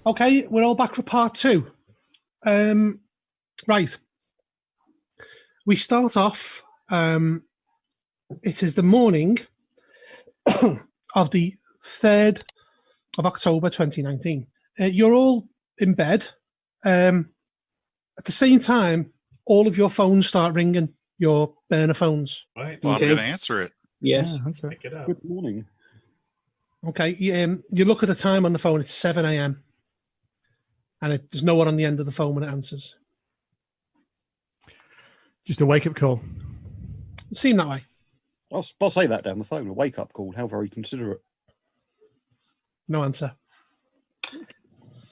Okay, we're all back for part 2. Right. We start off, it is the morning of the 3rd of October 2019. You're all in bed. At the same time, all of your phones start ringing, your burner phones. Right. Well, I'm going to answer it. Yes. Yeah, that's right. Pick it up. Good morning. Okay, you look at the time on the phone, it's 7 a.m. And there's no one on the end of the phone when it answers. Just a wake-up call. It seemed that way. I'll say that down the phone. A wake-up call. How very considerate. No answer.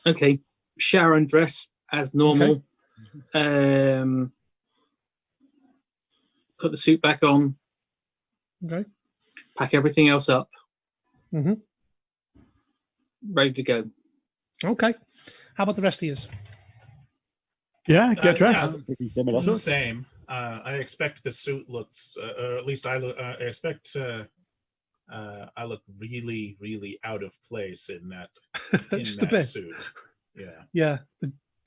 Okay. Shower and dress as normal. Put the suit back on. Okay. Pack everything else up. Mm-hmm. Ready to go. Okay. How about the rest of you? Yeah, get dressed. Yeah, Pretty similar. it's the same. I expect the suit looks, or at least I expect I look really, really out of place in that, Just a bit. suit. Yeah. Yeah.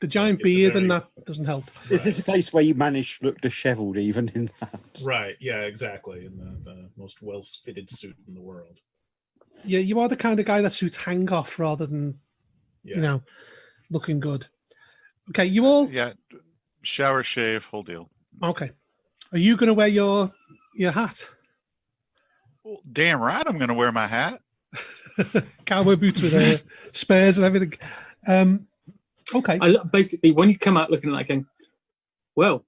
The giant It's a beard very- and that doesn't help. Is this a case where you managed to look dishevelled even in that? Right. Yeah, exactly. In the most well-fitted suit in the world. Yeah, you are the kind of guy that suits hang off rather than, Yeah. looking good. Okay, you all. Yeah, shower, shave, whole deal. Okay. Are you going to wear your hat? Well, damn right I'm going to wear my hat. Cowboy boots with spares and everything. Okay. Basically, when you come out looking at that going, well,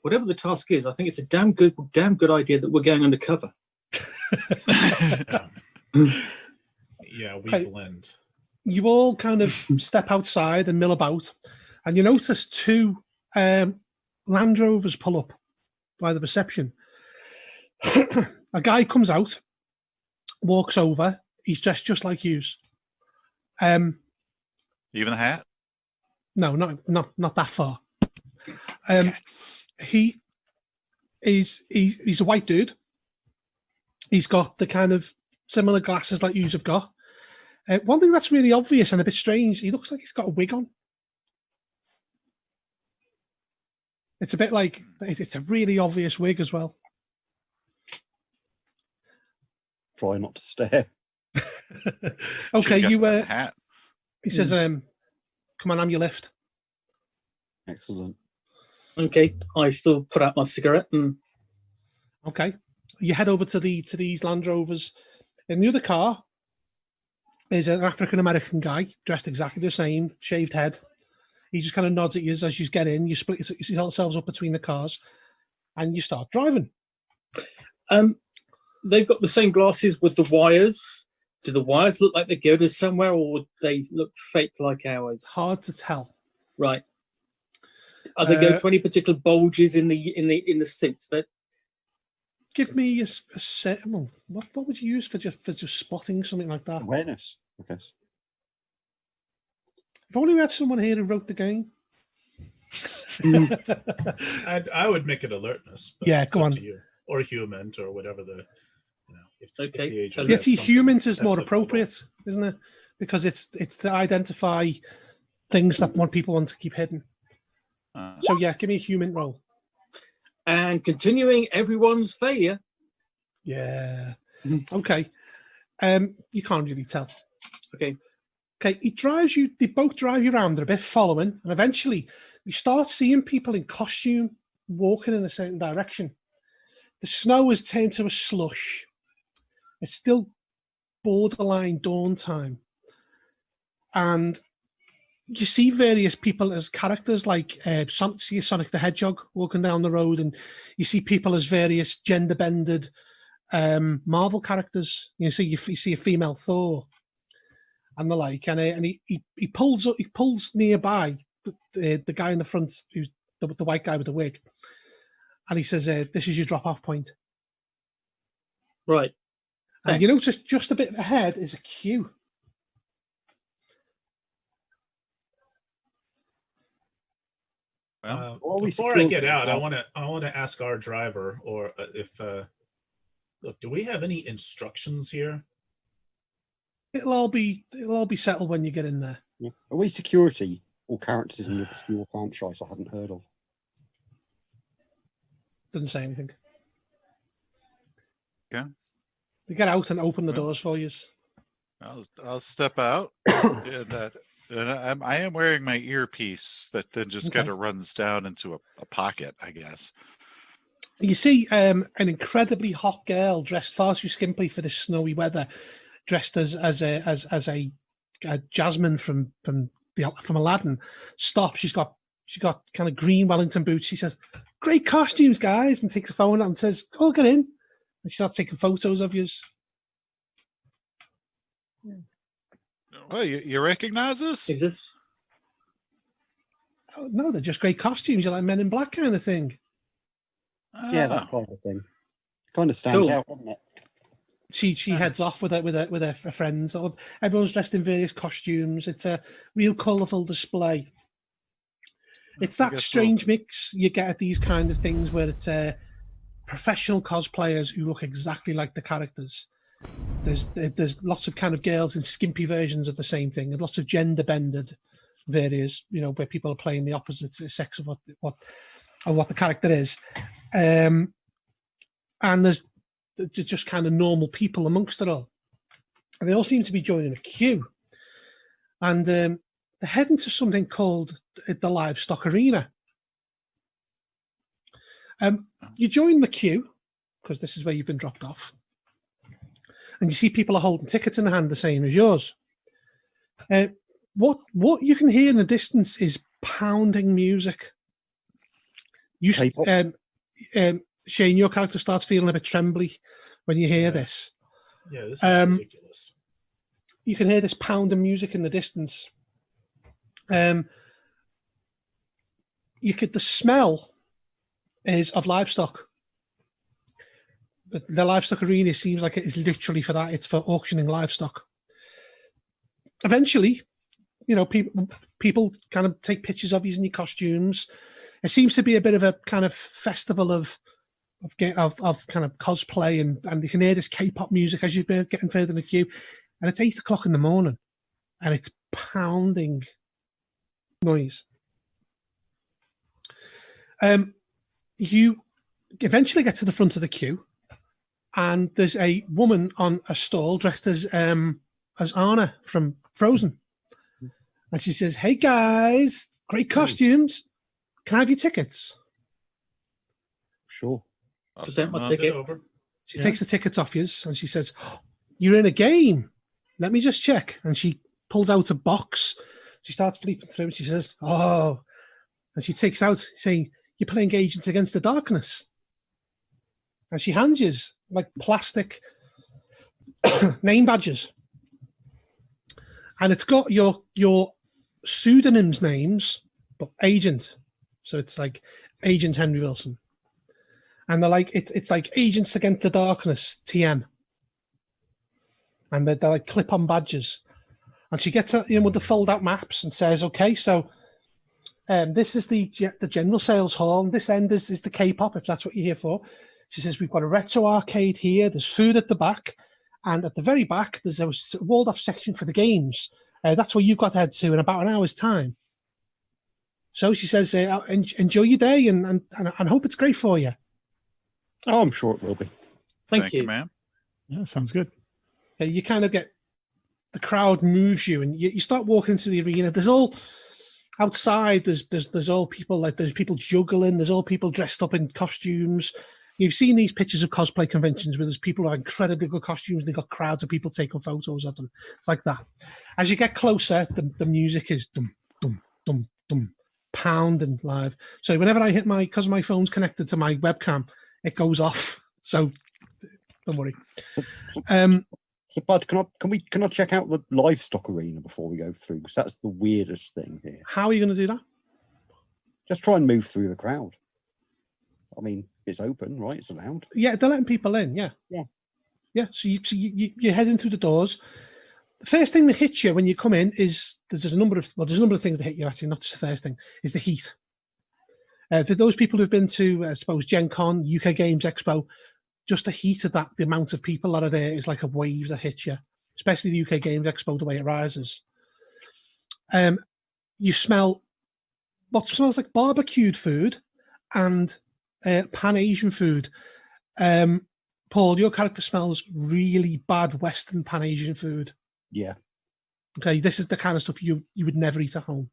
whatever the task is, I think it's a damn good idea that we're going undercover. Yeah, we Okay. blend. You all kind of step outside and mill about, and you notice 2 Land Rovers pull up by the reception. A guy comes out, walks over. He's dressed just like you. Even the hat? No, not that far. Okay. He's a white dude. He's got the kind of similar glasses like yous have got. One thing that's really obvious and a bit strange, he looks like he's got a wig on. It's a bit like, it's a really obvious wig as well. Try not to stare. Okay, Should've you. got that hat. He says, "Come on, I'm your lift." Excellent. Okay, I still put out my cigarette and Okay, you head over to these Land Rovers. In the other car is an African American guy dressed exactly the same, shaved head. He just kind of nods at you as you get in. You split yourselves up between the cars, and you start driving. they've got the same glasses with the wires. Do the wires look like they go to somewhere, or would they look fake like ours? Hard to tell. Right. Are they go to any particular bulges in the seats? That give me a set. Well, what would you use for just spotting something like that? Awareness, I guess. If only we had someone here who wrote the game. I would make it alertness. But Yeah, it's go up on. to you. Or human, or whatever the, if Okay. the agent Yeah, has see, something humans is more applicable. appropriate, isn't it? Because it's to identify things that people want to keep hidden. So yeah, give me a human roll. and continuing everyone's failure. Yeah. Okay. You can't really tell. Okay. Okay, he drives you. They both drive you around a bit, following, and eventually you start seeing people in costume walking in a certain direction. The snow has turned to a slush. It's still borderline dawn time, and you see various people as characters, like see Sonic the Hedgehog walking down the road, and you see people as various gender-bended Marvel characters. You see a female Thor and the like, and he pulls nearby the guy in the front, who's the white guy with the wig, and he says, "This is your drop-off point." Right. And you notice just a bit ahead is a queue. Before I get out, I want to ask our driver, or if look, do we have any instructions here? It'll all be settled when you get in there. Yeah. Are we security or characters in an obscure franchise I haven't heard of? Doesn't say anything. Yeah. They get out and open the Well. doors for you. I'll step out. And I am wearing my earpiece that then just Okay. kind of runs down into a pocket, I guess. You see an incredibly hot girl dressed far too skimpy for this snowy weather, dressed as a Jasmine from Aladdin. Stop. She's got kind of green Wellington boots. She says, "Great costumes, guys," and takes a phone out and says, "Oh, get in." And she starts taking photos of you. Oh, you recognize us? Is this? Oh, no, they're just great costumes. You're like Men in Black kind of thing. Yeah, that kind of thing. Kind of stands Cool. out, doesn't it? She heads off with her friends. Everyone's dressed in various costumes. It's a real colourful display. It's I that guess strange mix you get at these kind of things where it's professional cosplayers who look exactly like the characters. There's lots of kind of girls in skimpy versions of the same thing, and lots of gender bended various, where people are playing the opposite sex of what the character is, and there's just kind of normal people amongst it all, and they all seem to be joining a queue, and they're heading to something called the livestock arena. You join the queue because this is where you've been dropped off, and you see people are holding tickets in the hand the same as yours. What you can hear in the distance is pounding music. Shane, your character starts feeling a bit trembly when you hear this. Yeah, this is ridiculous. You can hear this pounding music in the distance. The smell is of livestock. The livestock arena seems like it is literally for that. It's for auctioning livestock. Eventually, people kind of take pictures of you in your costumes. It seems to be a bit of a kind of festival of kind of cosplay, and you can hear this K-pop music as you've been getting further in the queue. And it's 8 o'clock in the morning, and it's pounding noise. You eventually get to the front of the queue, and there's a woman on a stall dressed as Anna from Frozen, and she says, "Hey guys, great costumes. Can I have your tickets?" Sure. Present my Well, ticket. Over. She takes the tickets off you, and she says, "Oh, you're in a game. Let me just check." And she pulls out a box. She starts flipping through, and she says, "Oh," and she takes out saying, "You're playing Agents Against the Darkness." And she hands you like plastic name badges, and it's got your pseudonyms names, but agent. So it's like Agent Henry Wilson, and they're like it's like Agents Against the Darkness TM, and they're like clip-on badges. And she gets with the fold-out maps and says, "Okay, so this is the general sales hall, and this end is the K-pop, if that's what you're here for." She says, "We've got a retro arcade here. There's food at the back, and at the very back, there's a walled-off section for the games. That's where you've got to head to in about an hour's time." So she says, "Enjoy your day, and hope it's great for you." Oh, I'm sure it will be. Thank you. ma'am. Yeah, sounds good. You kind of get the crowd moves you, and you start walking into the arena. There's all outside. There's all people, like there's people juggling. There's all people dressed up in costumes. You've seen these pictures of cosplay conventions where there's people who have incredibly good costumes, and they've got crowds of people taking photos of them. It's like that. As you get closer, the music is dum dum dum dum, pounding live. So whenever I hit because my phone's connected to my webcam, it goes off. So don't worry. So, Bud, can I check out the livestock arena before we go through? Because that's the weirdest thing here. How are you going to do that? Just try and move through the crowd. I mean, it's open, right? It's allowed. Yeah, they're letting people in. Yeah. So you're heading through the doors. The first thing that hits you when you come in is there's a number of things that hit you. Actually, not just the first thing is the heat. For those people who've been to, I suppose, Gen Con, UK Games Expo, just the heat of that, the amount of people that are there is like a wave that hits you, especially the UK Games Expo, the way it rises. You smell what smells like barbecued food and Pan Asian food. Paul, your character smells really bad Western Pan Asian food. Yeah. Okay, this is the kind of stuff you would never eat at home.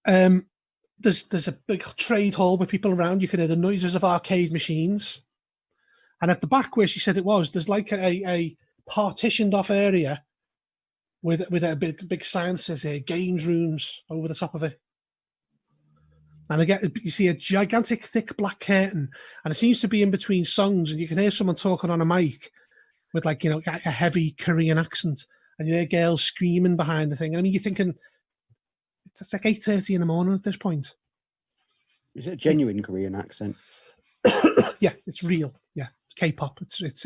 There's a big trade hall with people around. You can hear the noises of arcade machines. And at the back where she said it was, there's like a partitioned off area with a big sign that says games rooms over the top of it. And again, you see a gigantic thick black curtain, and it seems to be in between songs, and you can hear someone talking on a mic with like, a heavy Korean accent, and you hear girls screaming behind the thing. I mean, you're thinking it's like 8:30 in the morning at this point. Is it a genuine Korean accent? Yeah, it's real. Yeah, K-pop. It's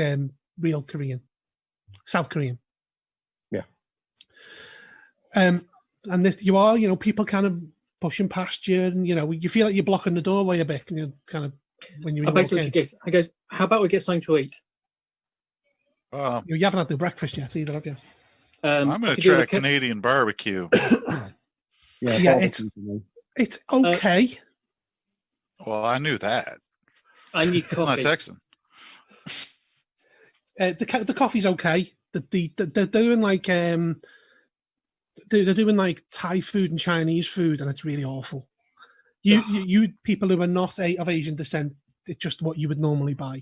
real Korean, South Korean. Yeah. And if you are, people kind of pushing past you, and you feel like you're blocking the doorway a bit, and you're kind of when you. I basically suggest, I guess, how about we get something to eat? You haven't had the breakfast yet either, have you? I'm going to try a Canadian barbecue. Yeah, it's okay. Well, I knew that. I need I'm not coffee. Texan. The coffee's okay. They're doing like they're doing like Thai food and Chinese food, and it's really awful. You people who are not of Asian descent, it's just what you would normally buy.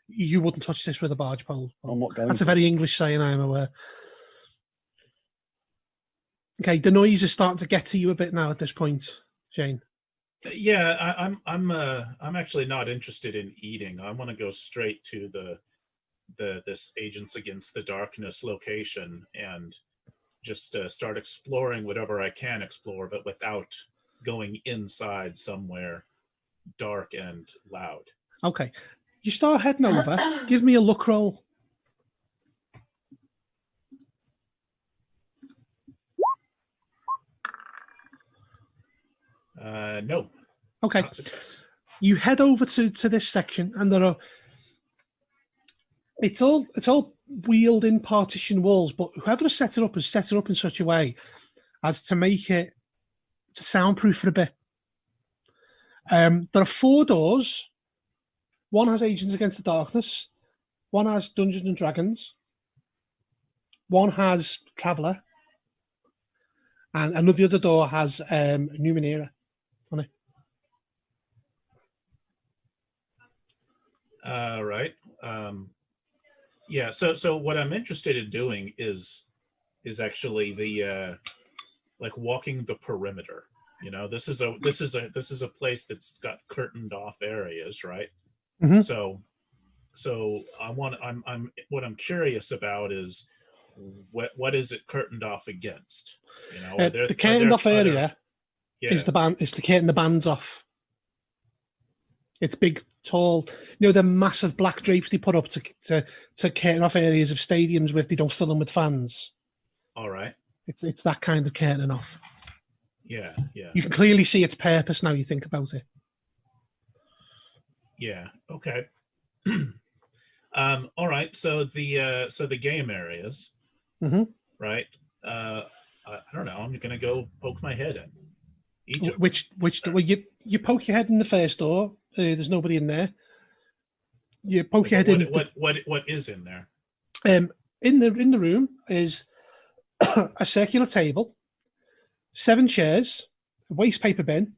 You wouldn't touch this with a barge pole. I'm not going. That's a very English saying, I'm aware. Okay, the noise is starting to get to you a bit now at this point, Shane. Yeah, I'm actually not interested in eating. I want to go straight to this Agents Against the Darkness location and just start exploring whatever I can explore, but without going inside somewhere dark and loud. Okay, you start heading over. Give me a look roll. No. Okay. Not success. You head over to this section, and there are. It's all wheeled in partition walls, but whoever has set it up in such a way as to make it soundproof for a bit. There are 4 doors. One has Agents Against the Darkness. One has Dungeons and Dragons. One has Traveller. And another other door has Numenera on it. Right. Yeah. So what I'm interested in doing is actually the like walking the perimeter. This is a place that's got curtained off areas, right? Mm-hmm. So what I'm curious about is what is it curtained off against? The curtained off area is the curtain the band's off. It's big, tall. The massive black drapes they put up to curtain off areas of stadiums where they don't fill them with fans. All right. It's that kind of curtain off. Yeah. You can clearly see its purpose now you think about it. Yeah. Okay. All right. So the game areas, mm-hmm. right? I don't know. I'm gonna go poke my head in. Which well, you poke your head in the first door. There's nobody in there. You poke your head in. What is in there? In the room is a circular table, 7 chairs, a waste paper bin,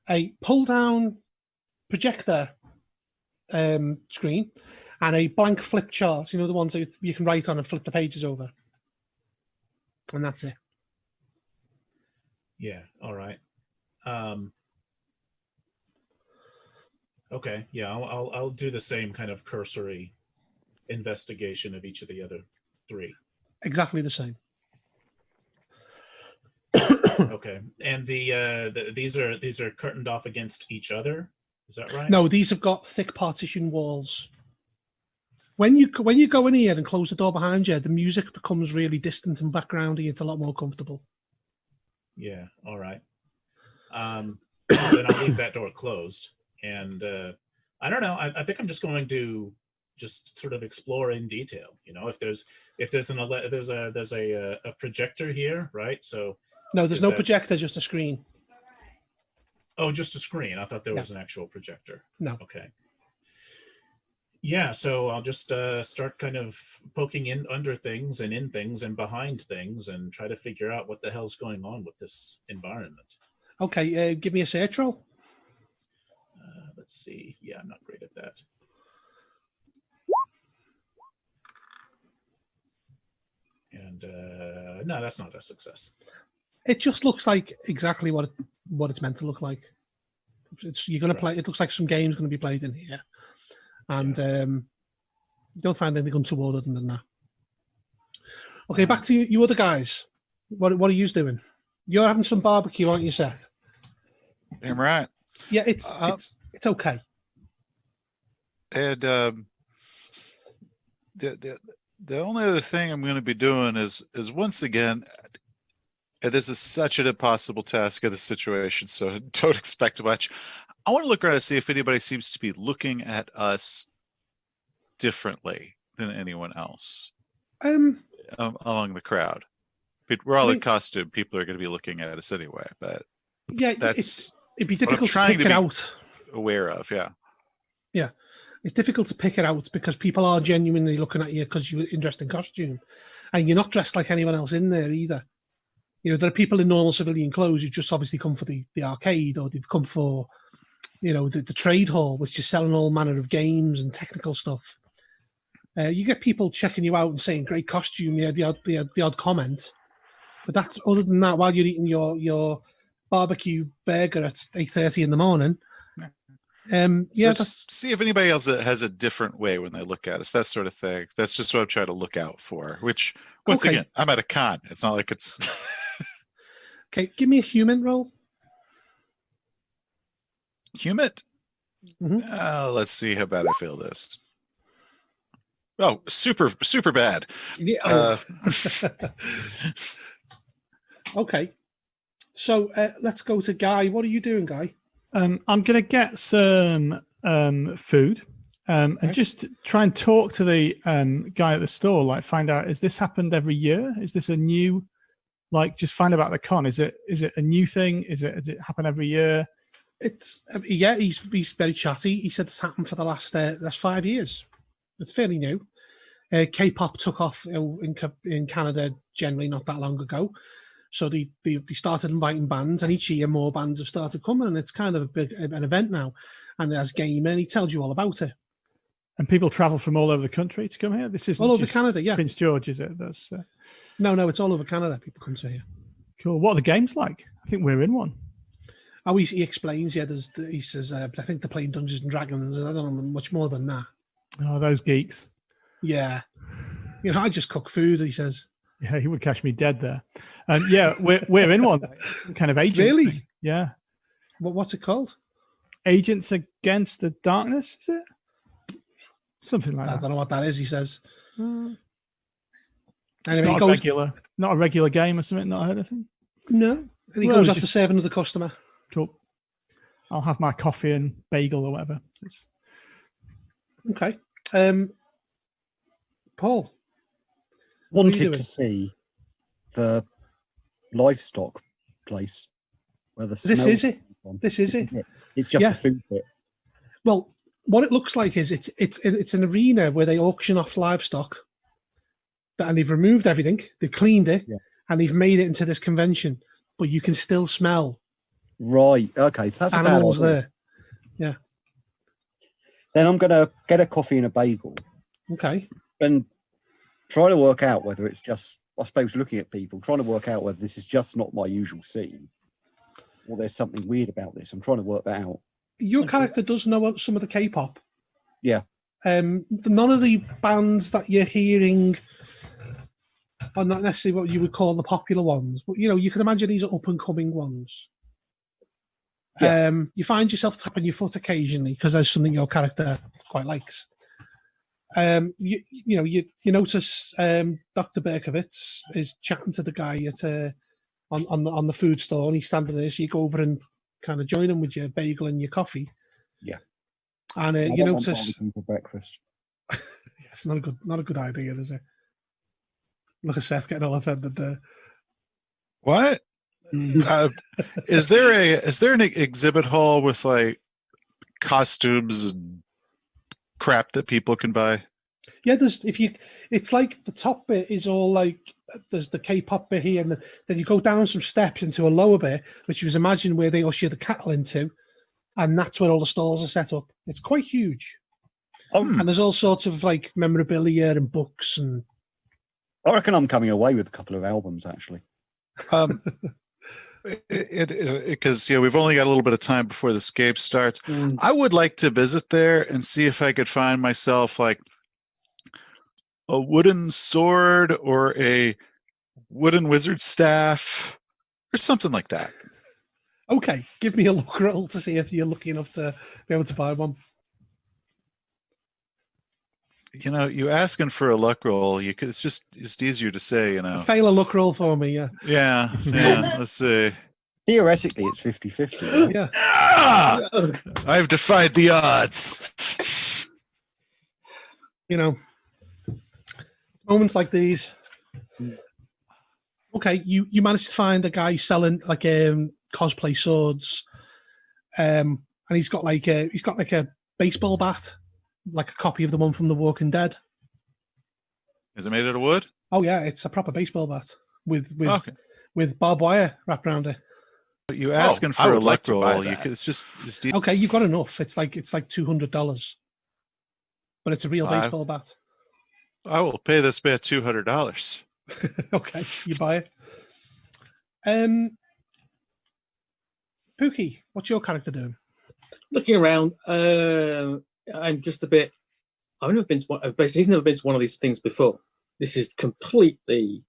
a pull down projector screen, and a blank flip chart. The ones that you can write on and flip the pages over. And that's it. Yeah. All right. Okay. Yeah. I'll do the same kind of cursory investigation of each of the other 3. Exactly the same. Okay. And these are curtained off against each other. Is that right? No, these have got thick partition walls. When you go in here and close the door behind you, the music becomes really distant and backgroundy. It's a lot more comfortable. Yeah. All right. Then I'll leave that door closed. And I don't know. I think I'm just going to just sort of explore in detail. You know, if there's a projector here, right? So No, there's no projector, just a screen. oh, just a screen. I thought there Yeah. was an actual projector. No. Okay. Yeah, so I'll just start kind of poking in under things and in things and behind things and try to figure out what the hell's going on with this environment. Okay, give me a search roll. Let's see. Yeah, I'm not great at that. And no, that's not a success. It just looks like exactly what it's meant to look like. You're going to play. It looks like some game's going to be played in here, and you don't find anything untoward other than that. Okay, back to you other guys. What are you doing? You're having some barbecue, aren't you, Seth? Damn right. Yeah, it's okay. And the only other thing I'm going to be doing is once again, and this is such an impossible task of the situation, so don't expect much. I want to look around and see if anybody seems to be looking at us differently than anyone else among the crowd. We're all in costume. People are going to be looking at us anyway, but yeah, it'd be difficult to pick it out. Aware of, yeah. Yeah, it's difficult to pick it out because people are genuinely looking at you because you're in dressed in costume, and you're not dressed like anyone else in there either. You know, there are people in normal civilian clothes who just obviously come for the arcade, or they've come for, you know, the trade hall, which is selling all manner of games and technical stuff. You get people checking you out and saying great costume, yeah, the odd comment, but that's other than that. While you're eating your barbecue burger at 8:30 in the morning. Yeah, just see if anybody else has a different way when they look at us, that sort of thing. That's just what I'm trying to look out for, which once again, I'm at a con. It's not like it's okay. Give me a human roll. Human? Let's see how bad I feel this. Oh, super bad. Yeah. Okay. So let's go to Guy. What are you doing, Guy? I'm going to get some food and just try and talk to the guy at the store, like find out, is this happened every year? Is this a new, like just find out about the con? Is it a new thing? Does it happen every year? It's yeah, he's very chatty. He said it's happened for the last 5 years. It's fairly new. K-pop took off in Canada generally not that long ago. So they started inviting bands, and each year more bands have started coming, and it's kind of an event now. And as gaming, he tells you all about it. And people travel from all over the country to come here. This is all over Canada, yeah. Prince George, is it? That's no, it's all over Canada. People come to here. Cool. What are the games like? I think we're in one. Oh, he explains. Yeah, he says I think they're playing Dungeons and Dragons. I don't know much more than that. Oh, those geeks. Yeah, you know, I just cook food. He says. Yeah, he would catch me dead there. Yeah, we're in one kind of agents. Really? Thing. Yeah. What's it called? Agents Against the Darkness, is it? Something like that. I don't know what that is. He says. Anyway, it's not a regular game or something. Not heard of anything. No, and he goes after serving another customer. Cool. I'll have my coffee and bagel or whatever. Okay. Paul. Wanted to see the livestock place where the This is it. This is it. It's just a food bit. Well, what it looks like is it's an arena where they auction off livestock, and they've removed everything, they've cleaned it, and they've made it into this convention. But you can still smell. Right. Okay. That's animals there. Yeah. Then I'm gonna get a coffee and a bagel. Okay. And try to work out whether it's just, I suppose, looking at people, trying to work out whether this is just not my usual scene, or there's something weird about this. I'm trying to work that out. Your character does know some of the K-pop. Yeah. None of the bands that you're hearing are not necessarily what you would call the popular ones, but you know, you can imagine these are up and coming ones. Yeah. You find yourself tapping your foot occasionally because there's something your character quite likes. You notice Dr. Berkowitz is chatting to the guy at on the food store, and he's standing there. So you go over and kind of join him with your bagel and your coffee. Yeah. And you notice for breakfast. It's not a good idea, is it? Look at Seth getting all offended there. What? Is there an exhibit hall with like costumes and crap that people can buy? Yeah, it's like the top bit is all like there's the K-pop bit here, and then you go down some steps into a lower bit, which you imagine where they usher the cattle into, and that's where all the stalls are set up. It's quite huge, and there's all sorts of like memorabilia and books, and I reckon I'm coming away with a couple of albums actually. Because we've only got a little bit of time before the scape starts. I would like to visit there and see if I could find myself like a wooden sword or a wooden wizard staff or something like that. Okay, give me a luck roll to see if you're lucky enough to be able to buy one. You asking for a luck roll, it's just easier to say, Fail a luck roll for me, yeah. Yeah, let's see. Theoretically, it's 50-50. Yeah. I've defied the odds. Moments like these. Okay, you managed to find a guy selling like cosplay swords, and he's got like a baseball bat, like a copy of the one from The Walking Dead. Is it made out of wood? Oh yeah, it's a proper baseball bat with barbed wire wrapped around it. But you asking for a luck roll? It's just okay. You've got enough. It's like $200, but it's a real baseball bat. I will pay this man $200. Okay, you buy it. Pookie, what's your character doing? Looking around, I'm just a bit. I've never been to one. Basically, he's never been to one of these things before. This is completely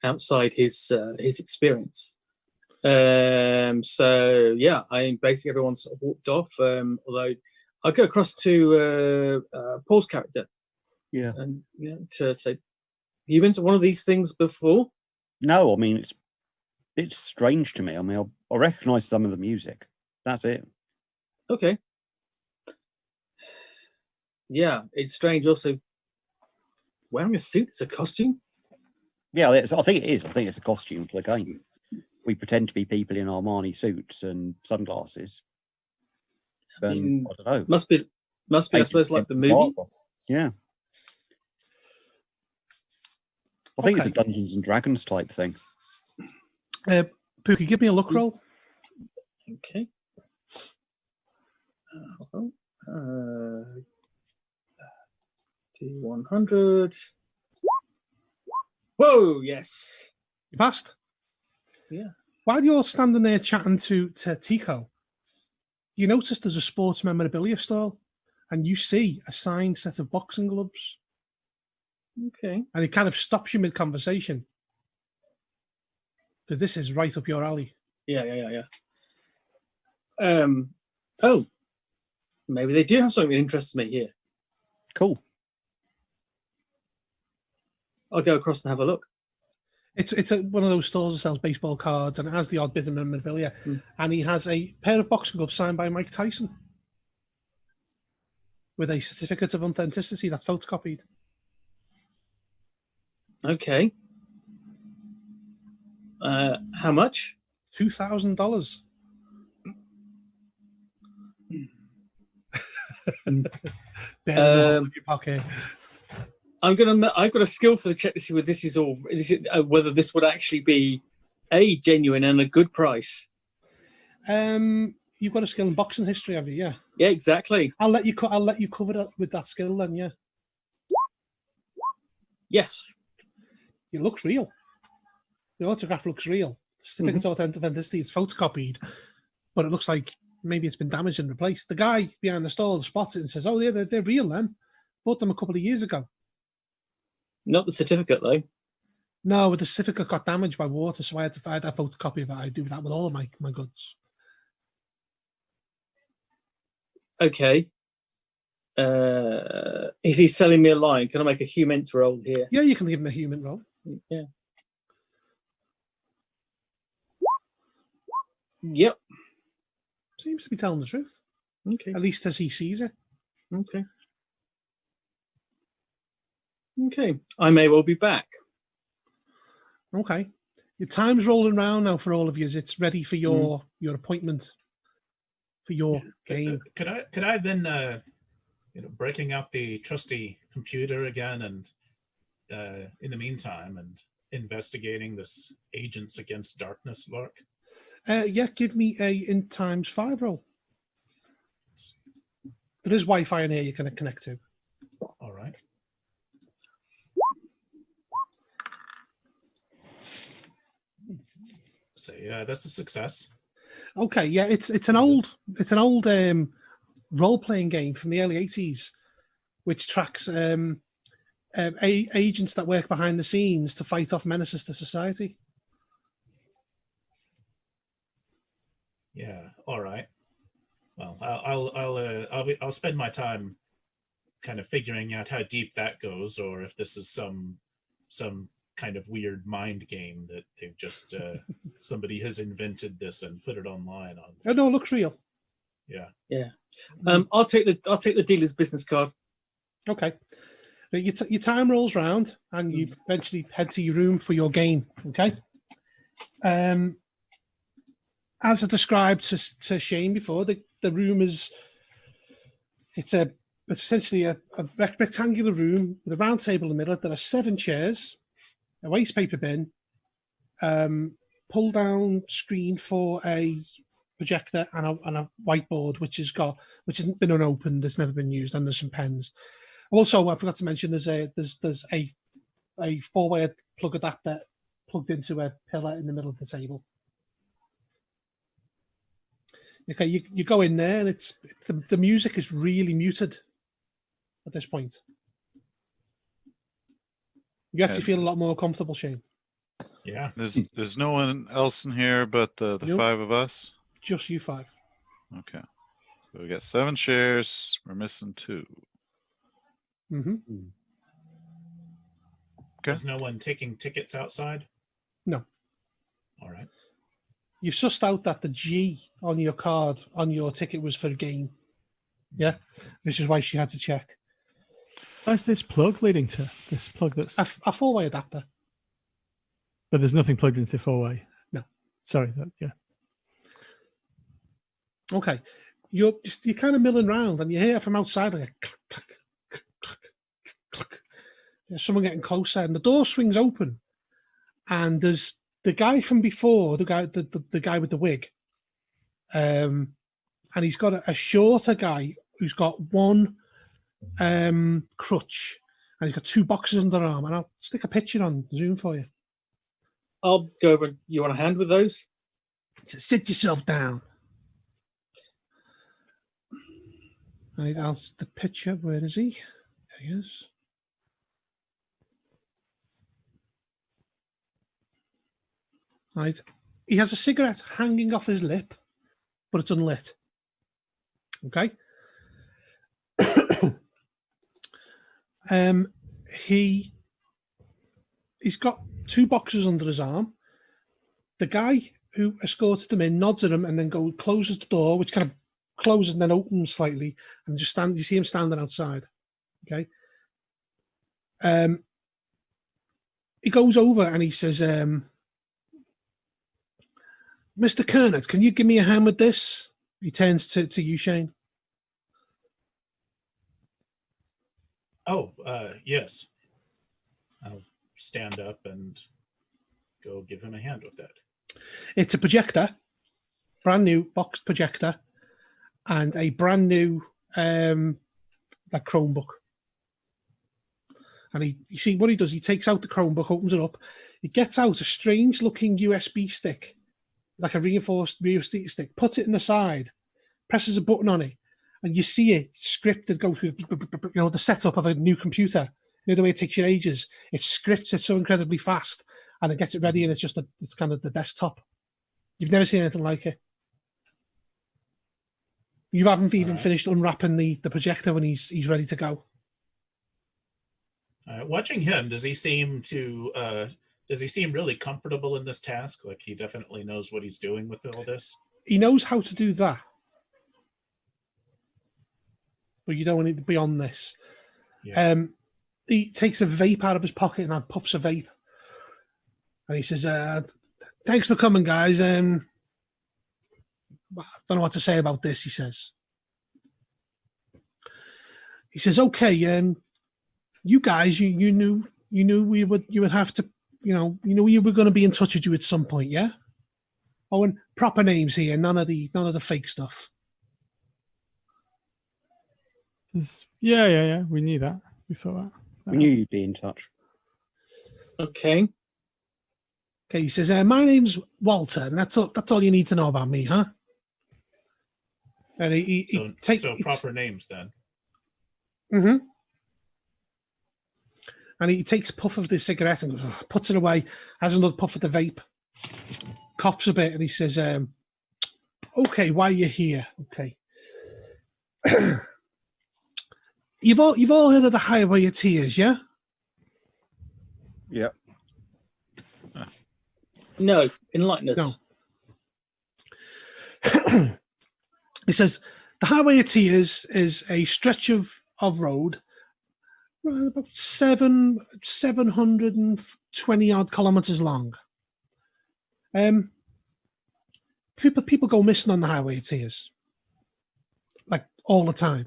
outside his experience. So yeah, basically everyone's sort of walked off. Although I'll go across to Paul's character. Yeah. And to say, have you been to one of these things before? No, I mean it's strange to me. I mean, I recognise some of the music. That's it. Okay. Yeah, it's strange. Also, wearing a suit is a costume. Yeah, I think it is. I think it's a costume for the game. We pretend to be people in Armani suits and sunglasses. I don't know. Must be. I suppose like the movie. Marvelous. Yeah. I think it's a Dungeons and Dragons type thing. Pookie, give me a luck roll. Okay. D100. Whoa! Yes. You passed. Yeah. While you're standing there chatting to Tico, you notice there's a sports memorabilia stall, and you see a signed set of boxing gloves. Okay. And it kind of stops you mid-conversation. Because this is right up your alley. Yeah. Oh. Maybe they do have something that interests me here. Cool. I'll go across and have a look. It's one of those stores that sells baseball cards, and it has the odd bit of memorabilia. And he has a pair of boxing gloves signed by Mike Tyson with a certificate of authenticity that's photocopied. Okay. How much? $2,000. In your pocket. I've got a skill for the check to see whether this is whether this would actually be a genuine and a good price. You've got a skill in boxing history, have you? Yeah. Yeah, exactly. I'll let you cover that with that skill then. Yeah. Yes. It looks real. The autograph looks real. The certificate of authenticity, it's photocopied, but it looks like maybe it's been damaged and replaced. The guy behind the stall spots it and says, "Oh, yeah, they're real. Then bought them a couple of years ago." Not the certificate, though. No, but the certificate got damaged by water, so I had to find a photocopy of it. I do that with all of my goods. Okay. Is he selling me a line? Can I make a human roll here? Yeah, you can give him a human roll. Yeah. Yep. Seems to be telling the truth. Okay. At least as he sees it. Okay. Okay, I may well be back. Okay. Your time's rolling around now for all of you. It's ready for your appointment for your game. Could I then breaking out the trusty computer again and in the meantime and investigating this Agents Against Darkness lark? Yeah, give me a in ×5 roll. There is Wi-Fi in here you can connect to. All right. So yeah, that's a success. Okay, yeah, it's an old role-playing game from the early 80s, which tracks agents that work behind the scenes to fight off menaces to society. Yeah. All right. Well, I'll spend my time kind of figuring out how deep that goes, or if this is some kind of weird mind game that they've just somebody has invented this and put it online on. Oh no, it looks real. Yeah. Yeah. I'll take the dealer's business card. Okay. Your time rolls round, and you eventually head to your room for your game. Okay. As I described to Shane before, the room is it's essentially a rectangular room with a round table in the middle. There are 7 chairs, a waste paper bin, pull down screen for a projector, and a whiteboard which hasn't been unopened, it's never been used, and there's some pens. Also, I forgot to mention there's a 4-way plug adapter plugged into a pillar in the middle of the table. Okay, you go in there, and the music is really muted at this point. You actually feel a lot more comfortable, Shane. Yeah. There's no one else in here but the Nope. 5 of us. Just you 5. Okay. So we got 7 chairs. We're missing 2. Mm-hmm. Okay. Is no one taking tickets outside? No. All right. You've sussed out that the G on your card, on your ticket, was for a game. Yeah? Which is why she had to check. Where's this plug leading to? This plug that's... A 4-way adapter. But there's nothing plugged into 4-way? No. Sorry, yeah. Okay. You're kind of milling around, and you hear from outside like a click, click, click, click, click. There's someone getting closer, and the door swings open, and there's the guy from before, the guy with the wig, and he's got a shorter guy who's got one crutch, and he's got 2 boxes under arm, and I'll stick a picture on Zoom for you. I'll go over. You want a hand with those? Just sit yourself down. Right, the picture. Where is he? There he is. Right, he has a cigarette hanging off his lip, but it's unlit. Okay. He's got 2 boxes under his arm. The guy who escorted him in nods at him and then closes the door, which kind of closes and then opens slightly, and you see him standing outside. Okay. He goes over and he says, Mr. Kernet, can you give me a hand with this? He turns to you, Shane. Oh, yes. I'll stand up and go give him a hand with that. It's a projector, brand new boxed projector, and a brand new like Chromebook. And you see what he does. He takes out the Chromebook, opens it up. He gets out a strange-looking USB stick, like a reinforced USB stick, puts it in the side, presses a button on it, and you see it scripted go through, the setup of a new computer. You know, the way it takes you ages. It scripts it so incredibly fast, and it gets it ready, and it's kind of the desktop. You've never seen anything like it. You haven't even finished unwrapping the projector when he's ready to go. Watching him, does he seem really comfortable in this task? Like he definitely knows what he's doing with all this? He knows how to do that. But you don't want it beyond this. Yeah. he takes a vape out of his pocket and puffs a vape. And he says, thanks for coming, guys. I don't know what to say about this, he says. He says, okay, you guys, you knew you would have to, you knew we were going to be in touch with you at some point, yeah? Oh, and proper names here, none of the fake stuff. Yeah. We knew that. We thought that. We knew you'd be in touch. Okay. Okay, he says, my name's Walter, and that's all you need to know about me, huh? And he takes proper names then. Mm-hmm. And he takes a puff of the cigarette and puts it away, has another puff of the vape, coughs a bit, and he says, okay, why are you here? Okay. You've all heard of the Highway of Tears, yeah? Yeah. No, enlighten us. No. He says, the Highway of Tears is a stretch of road about 720 odd kilometers long. People go missing on the Highway of Tears, like all the time.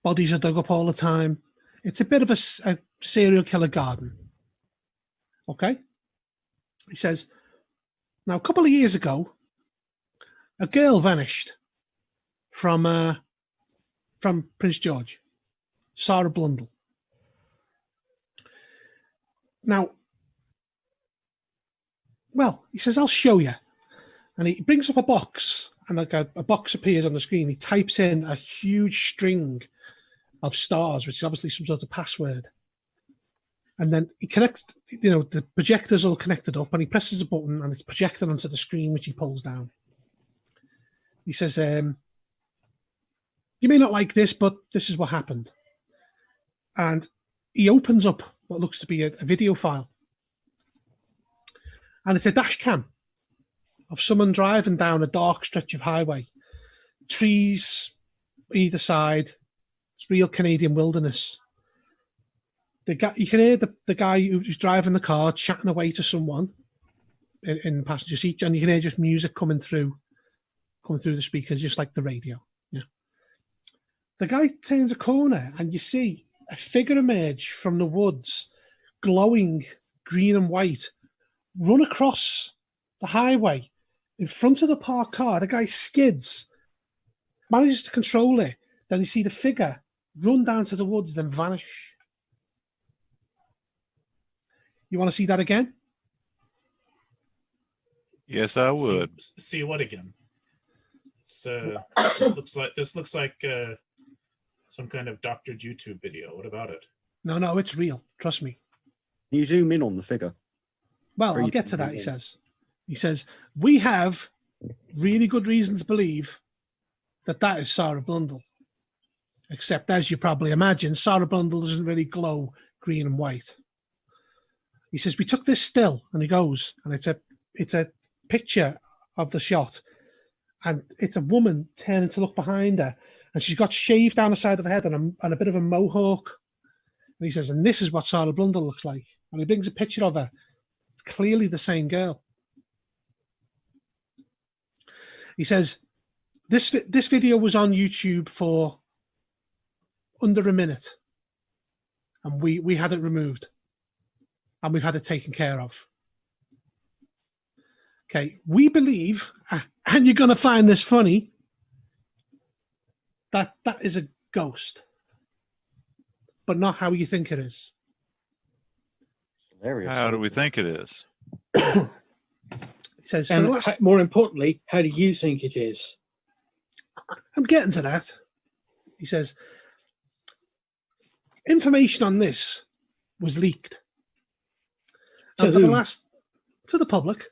Bodies are dug up all the time. It's a bit of a serial killer garden. Okay. He says, now a couple of years ago, a girl vanished from Prince George, Sarah Blundell. Now, well, he says, I'll show you. And he brings up a box, and like a box appears on the screen. He types in a huge string of stars, which is obviously some sort of password. And then he connects, the projector's all connected up, and he presses a button, and it's projected onto the screen, which he pulls down. He says, you may not like this, but this is what happened. And he opens up what looks to be a video file. And it's a dash cam of someone driving down a dark stretch of highway. Trees either side. It's real Canadian wilderness. You can hear the guy who's driving the car chatting away to someone in the passenger seat, and you can hear just music coming through the speakers, just like the radio. Yeah. The guy turns a corner, and you see a figure emerge from the woods, glowing green and white, run across the highway in front of the parked car. The guy skids, manages to control it. Then you see the figure run down to the woods, then vanish. You want to see that again? Yes, I would. See what again? This looks like some kind of doctored YouTube video. What about it? No, it's real. Trust me. Can you zoom in on the figure? Well, I'll get to that, he says. He says, we have really good reason to believe that is Sarah Blundell. Except, as you probably imagine, Sarah Blundell doesn't really glow green and white. He says, we took this still, and he goes, and it's a picture of the shot, and it's a woman turning to look behind her, and she's got shaved down the side of her head and a bit of a mohawk. And he says, and this is what Sarah Blundell looks like. And he brings a picture of her. It's clearly the same girl. He says, this video was on YouTube for under a minute, and we had it removed. And we've had it taken care of. Okay, we believe, and you're going to find this funny, that is a ghost, but not how you think it is. Hilarious. How do we think it is? He says, And more importantly, how do you think it is? I'm getting to that. He says, information on this was leaked. To the public.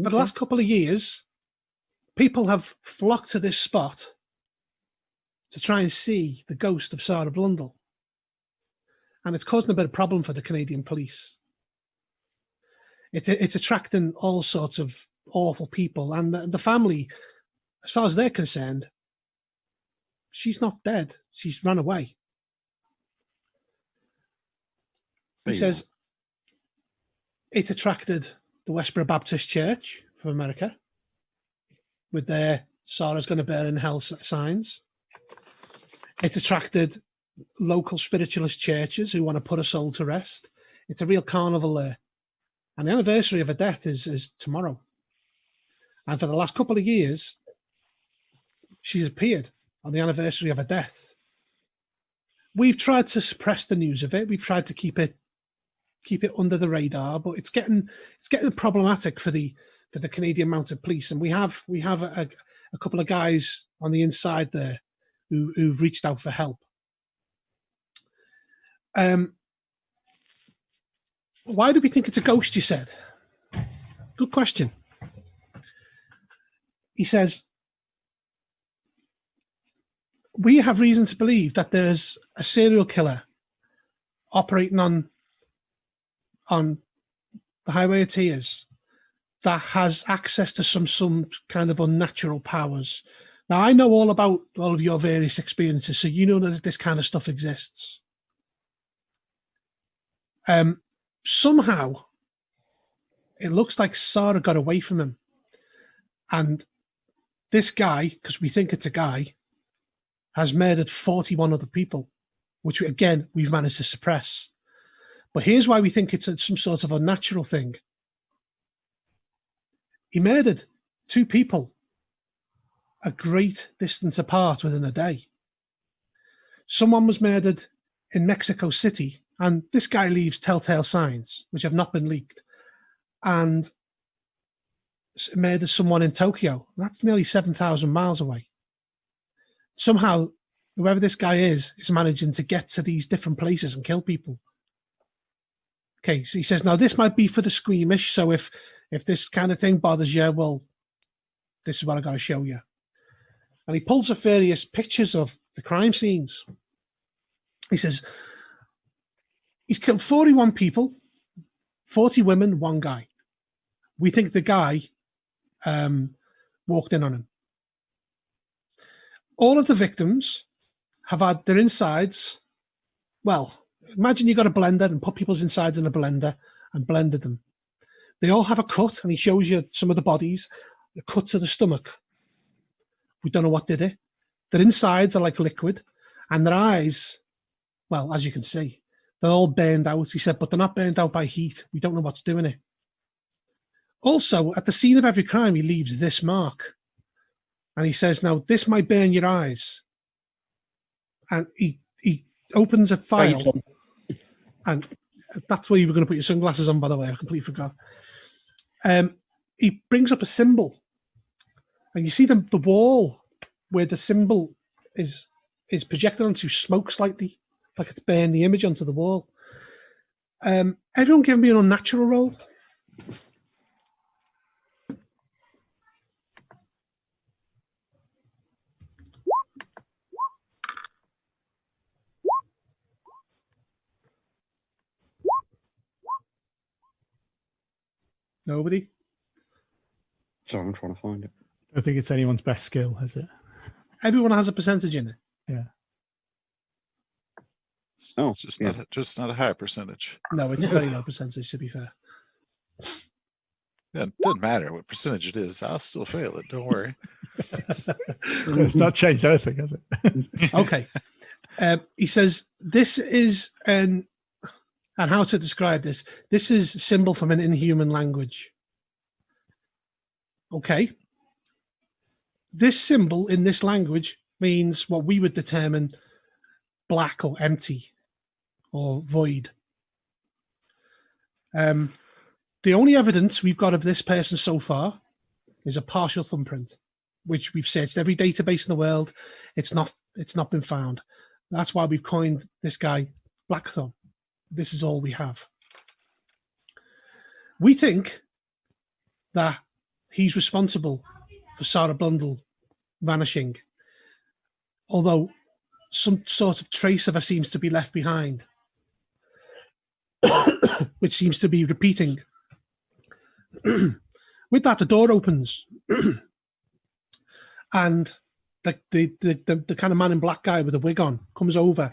For the last couple of years, people have flocked to this spot to try and see the ghost of Sarah Blundell. And it's causing a bit of problem for the Canadian police. It's attracting all sorts of awful people. And the family, as far as they're concerned, she's not dead. She's run away. He says it attracted the Westboro Baptist Church from America with their Sarah's going to burn in hell signs. It attracted local spiritualist churches who want to put a soul to rest. It's a real carnival there. And the anniversary of her death is tomorrow. And for the last couple of years, she's appeared on the anniversary of her death. We've tried to suppress the news of it. We've tried to keep it under the radar, but it's getting problematic for the Canadian Mounted Police. And we have a couple of guys on the inside there who've reached out for help. Why do we think it's a ghost, you said? Good question. He says, we have reason to believe that there's a serial killer operating on the Highway of Tears that has access to some kind of unnatural powers. Now, I know all about all of your various experiences, so you know that this kind of stuff exists. Somehow, it looks like Sarah got away from him. And this guy, because we think it's a guy, has murdered 41 other people, which, again, we've managed to suppress. But here's why we think it's some sort of unnatural thing. He murdered 2 people a great distance apart within a day. Someone was murdered in Mexico City, and this guy leaves telltale signs, which have not been leaked, and murdered someone in Tokyo. That's nearly 7,000 miles away. Somehow, whoever this guy is managing to get to these different places and kill people. Okay, so he says, now this might be for the squeamish, so if this kind of thing bothers you, well, this is what I got to show you. And he pulls up various pictures of the crime scenes. He says, he's killed 41 people, 40 women, 1 guy. We think the guy walked in on him. All of the victims have had their insides, well, imagine you got a blender and put people's insides in a blender and blended them. They all have a cut, and he shows you some of the bodies, a cut to the stomach. We don't know what did it. Their insides are like liquid, and their eyes, well, as you can see, they're all burned out, he said, but they're not burned out by heat. We don't know what's doing it. Also, at the scene of every crime, he leaves this mark. And he says, now, this might burn your eyes. And he opens a file. And that's where you were going to put your sunglasses on, by the way. I completely forgot. He brings up a symbol. And you see the wall where the symbol is projected onto smoke slightly, like it's burned the image onto the wall. Everyone give me an unnatural roll. Nobody? Sorry, I'm trying to find it. I don't think it's anyone's best skill, has it? Everyone has a percentage in it. Yeah. Oh, It's just not a high percentage. No, it's a very low percentage, to be fair. Yeah, it doesn't matter what percentage it is. I'll still fail it. Don't worry. It's not changed anything, has it? Okay. He says, this is and how to describe this. This is symbol from an inhuman language. Okay. This symbol in this language means what we would determine black or empty or void. The only evidence we've got of this person so far is a partial thumbprint, which we've searched every database in the world. It's not been found. That's why we've coined this guy Black Thumb. This is all we have. We think that he's responsible for Sarah Blundell vanishing, although some sort of trace of her seems to be left behind, which seems to be repeating. With that, the door opens, and the kind of man in black guy with a wig on comes over,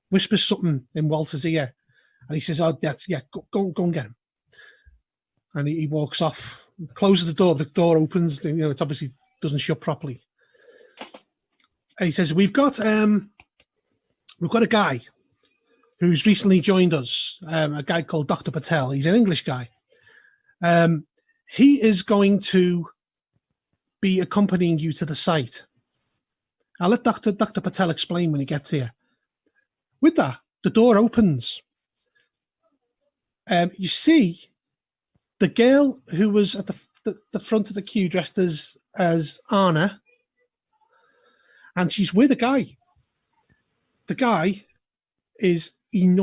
whispers something in Walter's ear, And he says, "Oh, go and get him." And he walks off, closes the door. The door opens. You know, it obviously doesn't shut properly. And he says, "We've got a guy who's recently joined us. A guy called Dr. Patel. He's an English guy. He is going to be accompanying you to the site. I'll let Dr. Patel explain when he gets here." With that, the door opens. You see the girl who was at the front of the queue dressed as Anna, and she's with a guy. The guy is an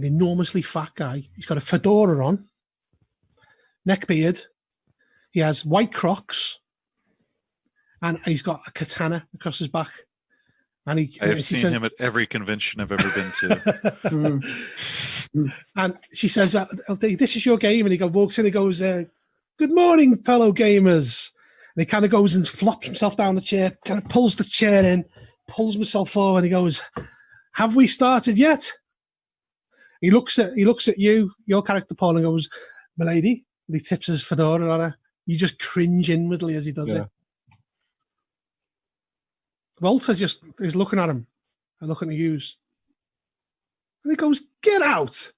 enormously fat guy. He's got a fedora on, neck beard. He has white Crocs, and he's got a katana across his back. And I've seen him at every convention I've ever been to. And she says, "This is your game." And he walks in and goes, "Good morning, fellow gamers." And he kind of goes and flops himself down the chair, kind of pulls the chair in, pulls himself forward, and he goes, "Have we started yet?" He looks at you, your character, Paul, and goes, "Milady." And he tips his fedora on her. You just cringe inwardly as he does it. Walter just is looking at him and looking at Hughes. And he goes, "Get out!"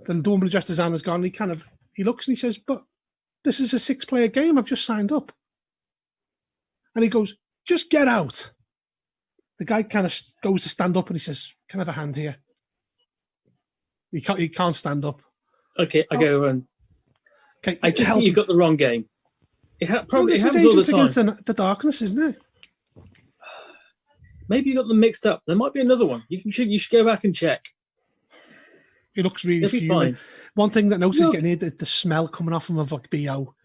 The woman dressed as Anna's gone. He looks and he says, "But this is a 6-player game. I've just signed up." And he goes, "Just get out." The guy kind of goes to stand up and he says, "Can I have a hand here?" He can't stand up. Okay, I go and Okay, I just think you've got the wrong game. Probably this is happens all the Agents time. Against the Darkness, isn't it? Maybe you got them mixed up. There might be another one. You should go back and check. He looks really It'll be fuming. fine. One thing that notices Look. getting the smell coming off him of like BO.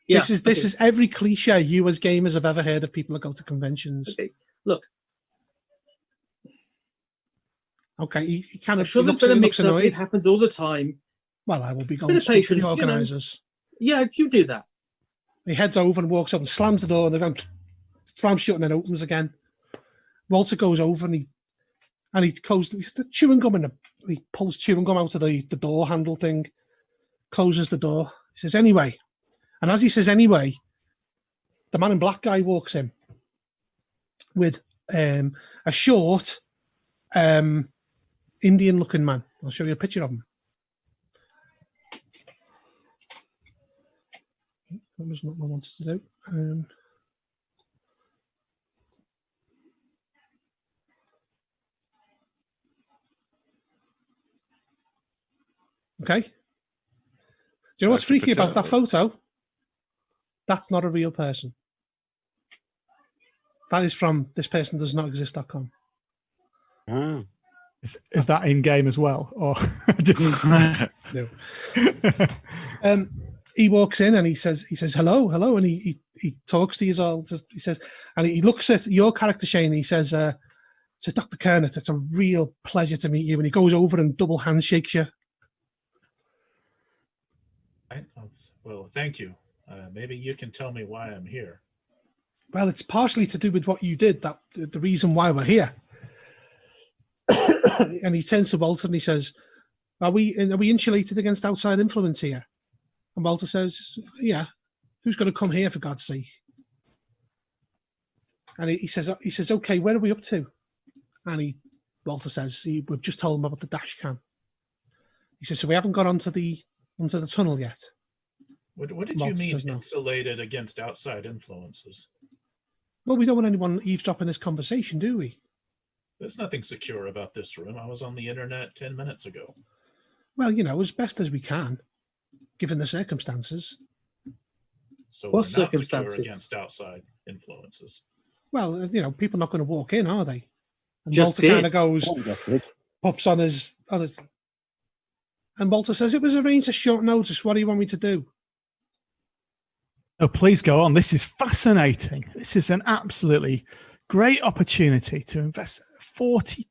Yeah, This is every cliche you as gamers have ever heard of people that go to conventions. okay. Look, Okay, he kind I'm of sure he there's looks, been a he looks mix-up. It annoyed. happens all the time. Well, I will be Bit going of to speak to patience, the you know. organisers. Yeah, you do that. He heads over and walks up and slams the door and then slams shut and then opens again. Walter goes over and he closes the chewing gum and he pulls chewing gum out of the door handle thing, closes the door. He says, "Anyway," and as he says "anyway," the man in black guy walks in with a short Indian-looking man. I'll show you a picture of him. That was not what I wanted to do. Okay. Do you know what's Dr. freaky about that Patel. photo? That's not a real person. That is from thispersondoesnotexist.com. Ah. Is that in game as well, or No. He walks in and he says hello, and he talks to you all. He says, and he looks at your character Shane. And he says, "Dr. Kernet, it's a real pleasure to meet you." And he goes over and double handshakes you. Well, thank you. Maybe you can tell me why I'm here. Well, it's partially to do with what you did. That the reason why we're here. And he turns to Walter and he says, are we insulated against outside influence here?" And Walter says, "Yeah. Who's going to come here, for God's sake?" And he says, "Okay, where are we up to?" And Walter says, "We've just told him about the dash cam." He says, "So we haven't got onto the tunnel yet." What did Walter you mean says no. insulated against outside influences? Well, we don't want anyone eavesdropping this conversation, do we? There's nothing secure about this room. I was on the internet 10 minutes ago. Well, as best as we can, given the circumstances. So What we're not secure circumstances? against outside influences. Well, people are not going to walk in, are they? And Just Walter did. kind of goes, What we just did. puffs on his, and Walter says, "It was arranged at short notice. What do you want me to do?" Oh, please go on. This is fascinating. This is an absolutely great opportunity to invest 40,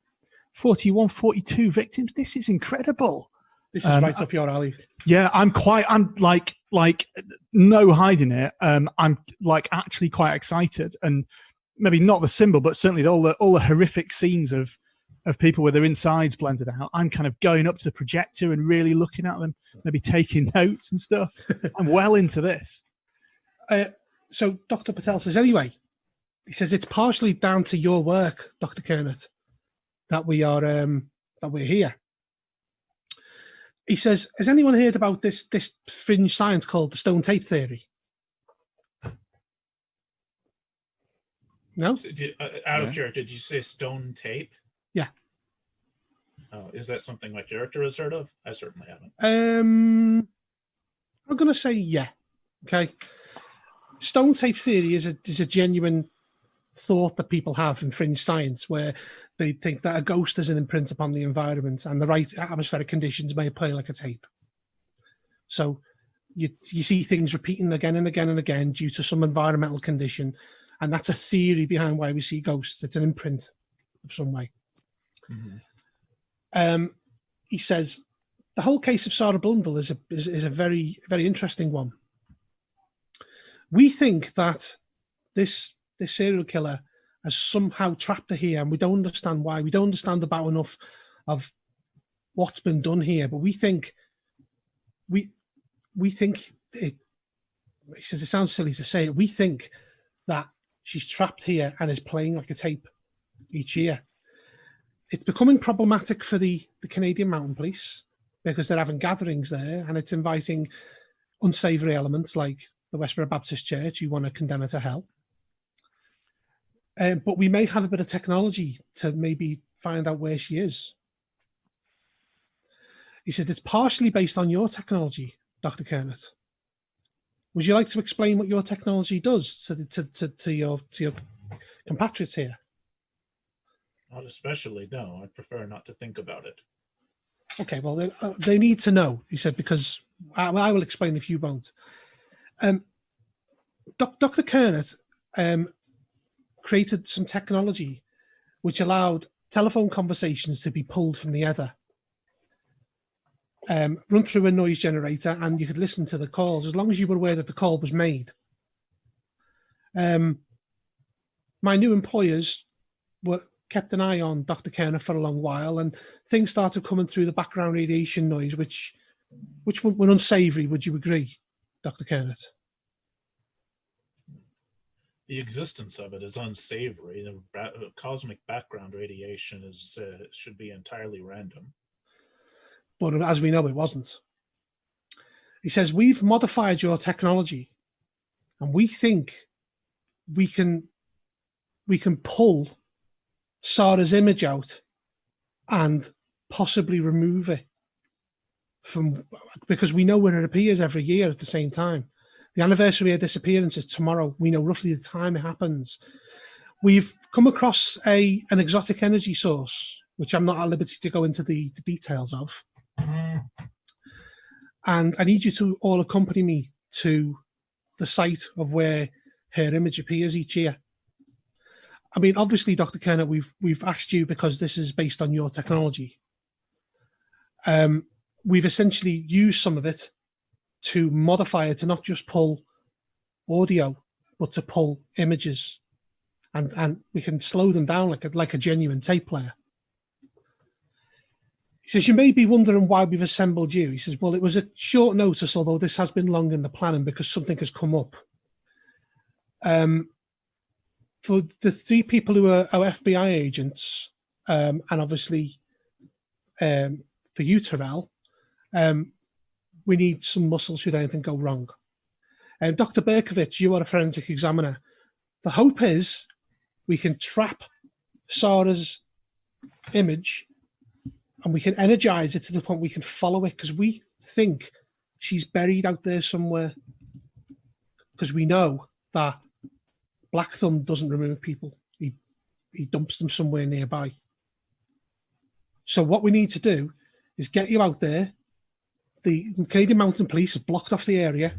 41, 42 victims. This is incredible. This is right up your alley. Yeah, I'm like no hiding it. I'm like actually quite excited, and maybe not the symbol, but certainly all the horrific scenes of of people with their insides blended out. I'm kind of going up to the projector and really looking at them, maybe taking notes and stuff. I'm well into this. So Dr. Patel says, anyway, he says it's partially down to your work, Dr. Kernet, that we're here. He says, has anyone heard about this fringe science called the stone tape theory? No? Out of character, did you say stone tape? Yeah. Oh, is that something my character has heard of? I certainly haven't. I'm going to say yeah. Okay. Stone tape theory is a genuine thought that people have in fringe science, where they think that a ghost is an imprint upon the environment and the right atmospheric conditions may play like a tape. So you see things repeating again and again and again due to some environmental condition, and that's a theory behind why we see ghosts. It's an imprint of some way. Mm-hmm. He says the whole case of Sarah Blundell is a very, very interesting one. We think that this serial killer has somehow trapped her here, and we don't understand why. We don't understand about enough of what's been done here, but we think it. He says it sounds silly to say it. We think that she's trapped here and is playing like a tape each year. It's becoming problematic for the Canadian Mountain Police because they're having gatherings there, and it's inviting unsavoury elements like the Westboro Baptist Church who want to condemn her to hell. But we may have a bit of technology to maybe find out where she is. He said it's partially based on your technology, Dr. Kernet. Would you like to explain what your technology does to your compatriots here? Not especially, no. I prefer not to think about it. Okay, well, they need to know, he said, because I will explain if you won't. Dr. Kernet created some technology which allowed telephone conversations to be pulled from the ether, run through a noise generator, and you could listen to the calls as long as you were aware that the call was made. My new employers kept an eye on Dr. Kernet for a long while, and things started coming through the background radiation noise, which were unsavoury. Would you agree, Dr. Kernet? The existence of it is unsavory. The cosmic background radiation should be entirely random. But as we know, it wasn't. He says, we've modified your technology, and we think we can pull Sarah's image out and possibly remove it because we know where it appears every year at the same time. The anniversary of disappearance is tomorrow. We know roughly the time it happens. We've come across an exotic energy source, which I'm not at liberty to go into the details of. And I need you to all accompany me to the site of where her image appears each year. I mean, obviously, Dr. Kernet, we've asked you because this is based on your technology. We've essentially used some of it to modify it to not just pull audio, but to pull images, and we can slow them down like a genuine tape player. He says, you may be wondering why we've assembled you. He says, well, it was a short notice, although this has been long in the planning because something has come up. For the three people who are FBI agents, and obviously for you, Terrell, we need some muscle should anything go wrong. Dr. Berkovich, you are a forensic examiner. The hope is we can trap Sarah's image and we can energize it to the point we can follow it, because we think she's buried out there somewhere, because we know that Black Thumb doesn't remove people. He dumps them somewhere nearby. So what we need to do is get you out there. The Canadian Mountain Police have blocked off the area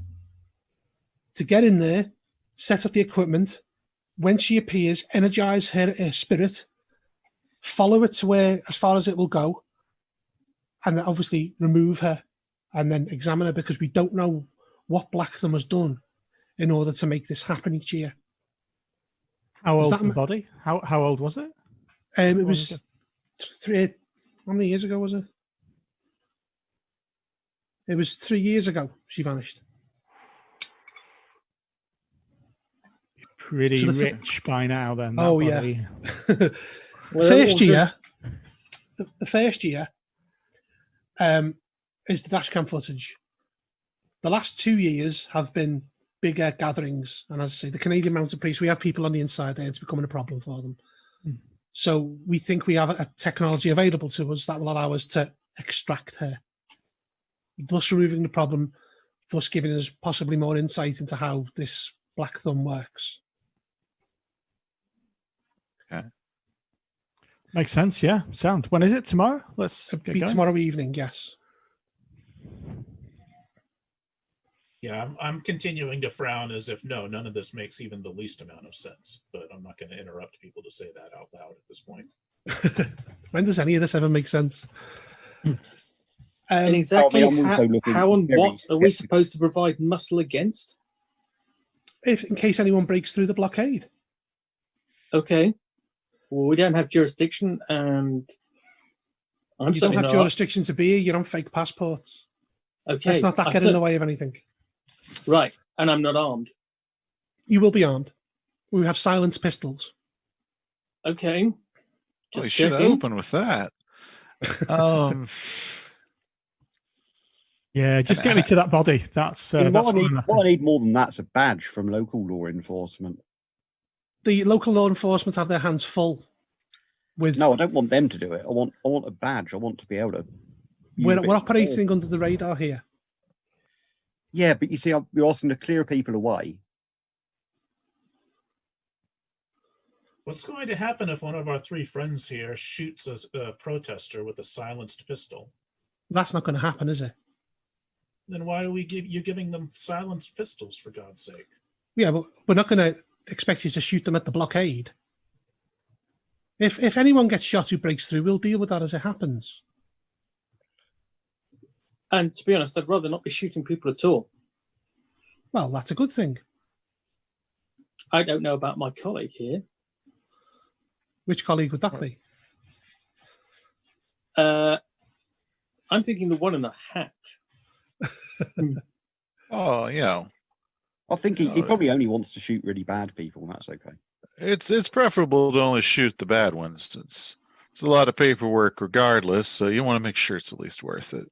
to get in there, set up the equipment. When she appears, energize her spirit, follow it to where, as far as it will go, and obviously remove her and then examine her, because we don't know what Black Thumb has done in order to make this happen each year. How old's the body? How old was it? It was How many years ago was it? It was 3 years ago she vanished. Pretty So rich by now, then. that Oh, yeah. body. The Well, first well, year, the first year is the dashcam footage. The last 2 years have been bigger gatherings. And as I say, the Canadian Mounted Police, we have people on the inside there. It's becoming a problem for them. Mm. So we think we have a technology available to us that will allow us to extract her, thus removing the problem, thus giving us possibly more insight into how this Black Thumb works. Makes sense, yeah. Sound. When is it? Tomorrow? Let's It'll get be going. tomorrow evening, yes. Yeah, I'm continuing to frown as if none of this makes even the least amount of sense. But I'm not going to interrupt people to say that out loud at this point. When does any of this ever make sense? and exactly I'm also looking how and very what are we skeptical. supposed to provide muscle against? If in case anyone breaks through the blockade. Okay. Well, we don't have jurisdiction, and I'm You don't certainly have not. jurisdiction to be here. You're on fake passports. Okay. Let's not that I get in cer- the way of anything. Right, and I'm not armed. You will be armed. We have silenced pistols. Okay. Well, you Just should checking. open with that. Um, Yeah, just get me to that body. That's what, that's I what need, I'm after. what I need more than that's a badge from local law enforcement. The local law enforcement have their hands full with. No, I don't want them to do it. I want a badge. I want to be able to. use a bit We're of operating under the radar here. Yeah, but you see, you're asking to clear people away. What's going to happen if one of our three friends here shoots a protester with a silenced pistol? That's not going to happen, is it? Then why are you giving them silenced pistols, for God's sake? Yeah, but we're not going to expect you to shoot them at the blockade. If anyone gets shot who breaks through, we'll deal with that as it happens. And to be honest, I'd rather not be shooting people at all. Well, that's a good thing. I don't know about my colleague here. Which colleague would that be? I'm thinking the one in the hat. oh, you know, I think he No, probably only wants to shoot really bad people, and that's okay. it's preferable to only shoot the bad ones. It's a lot of paperwork regardless, so you want to make sure it's at least worth it.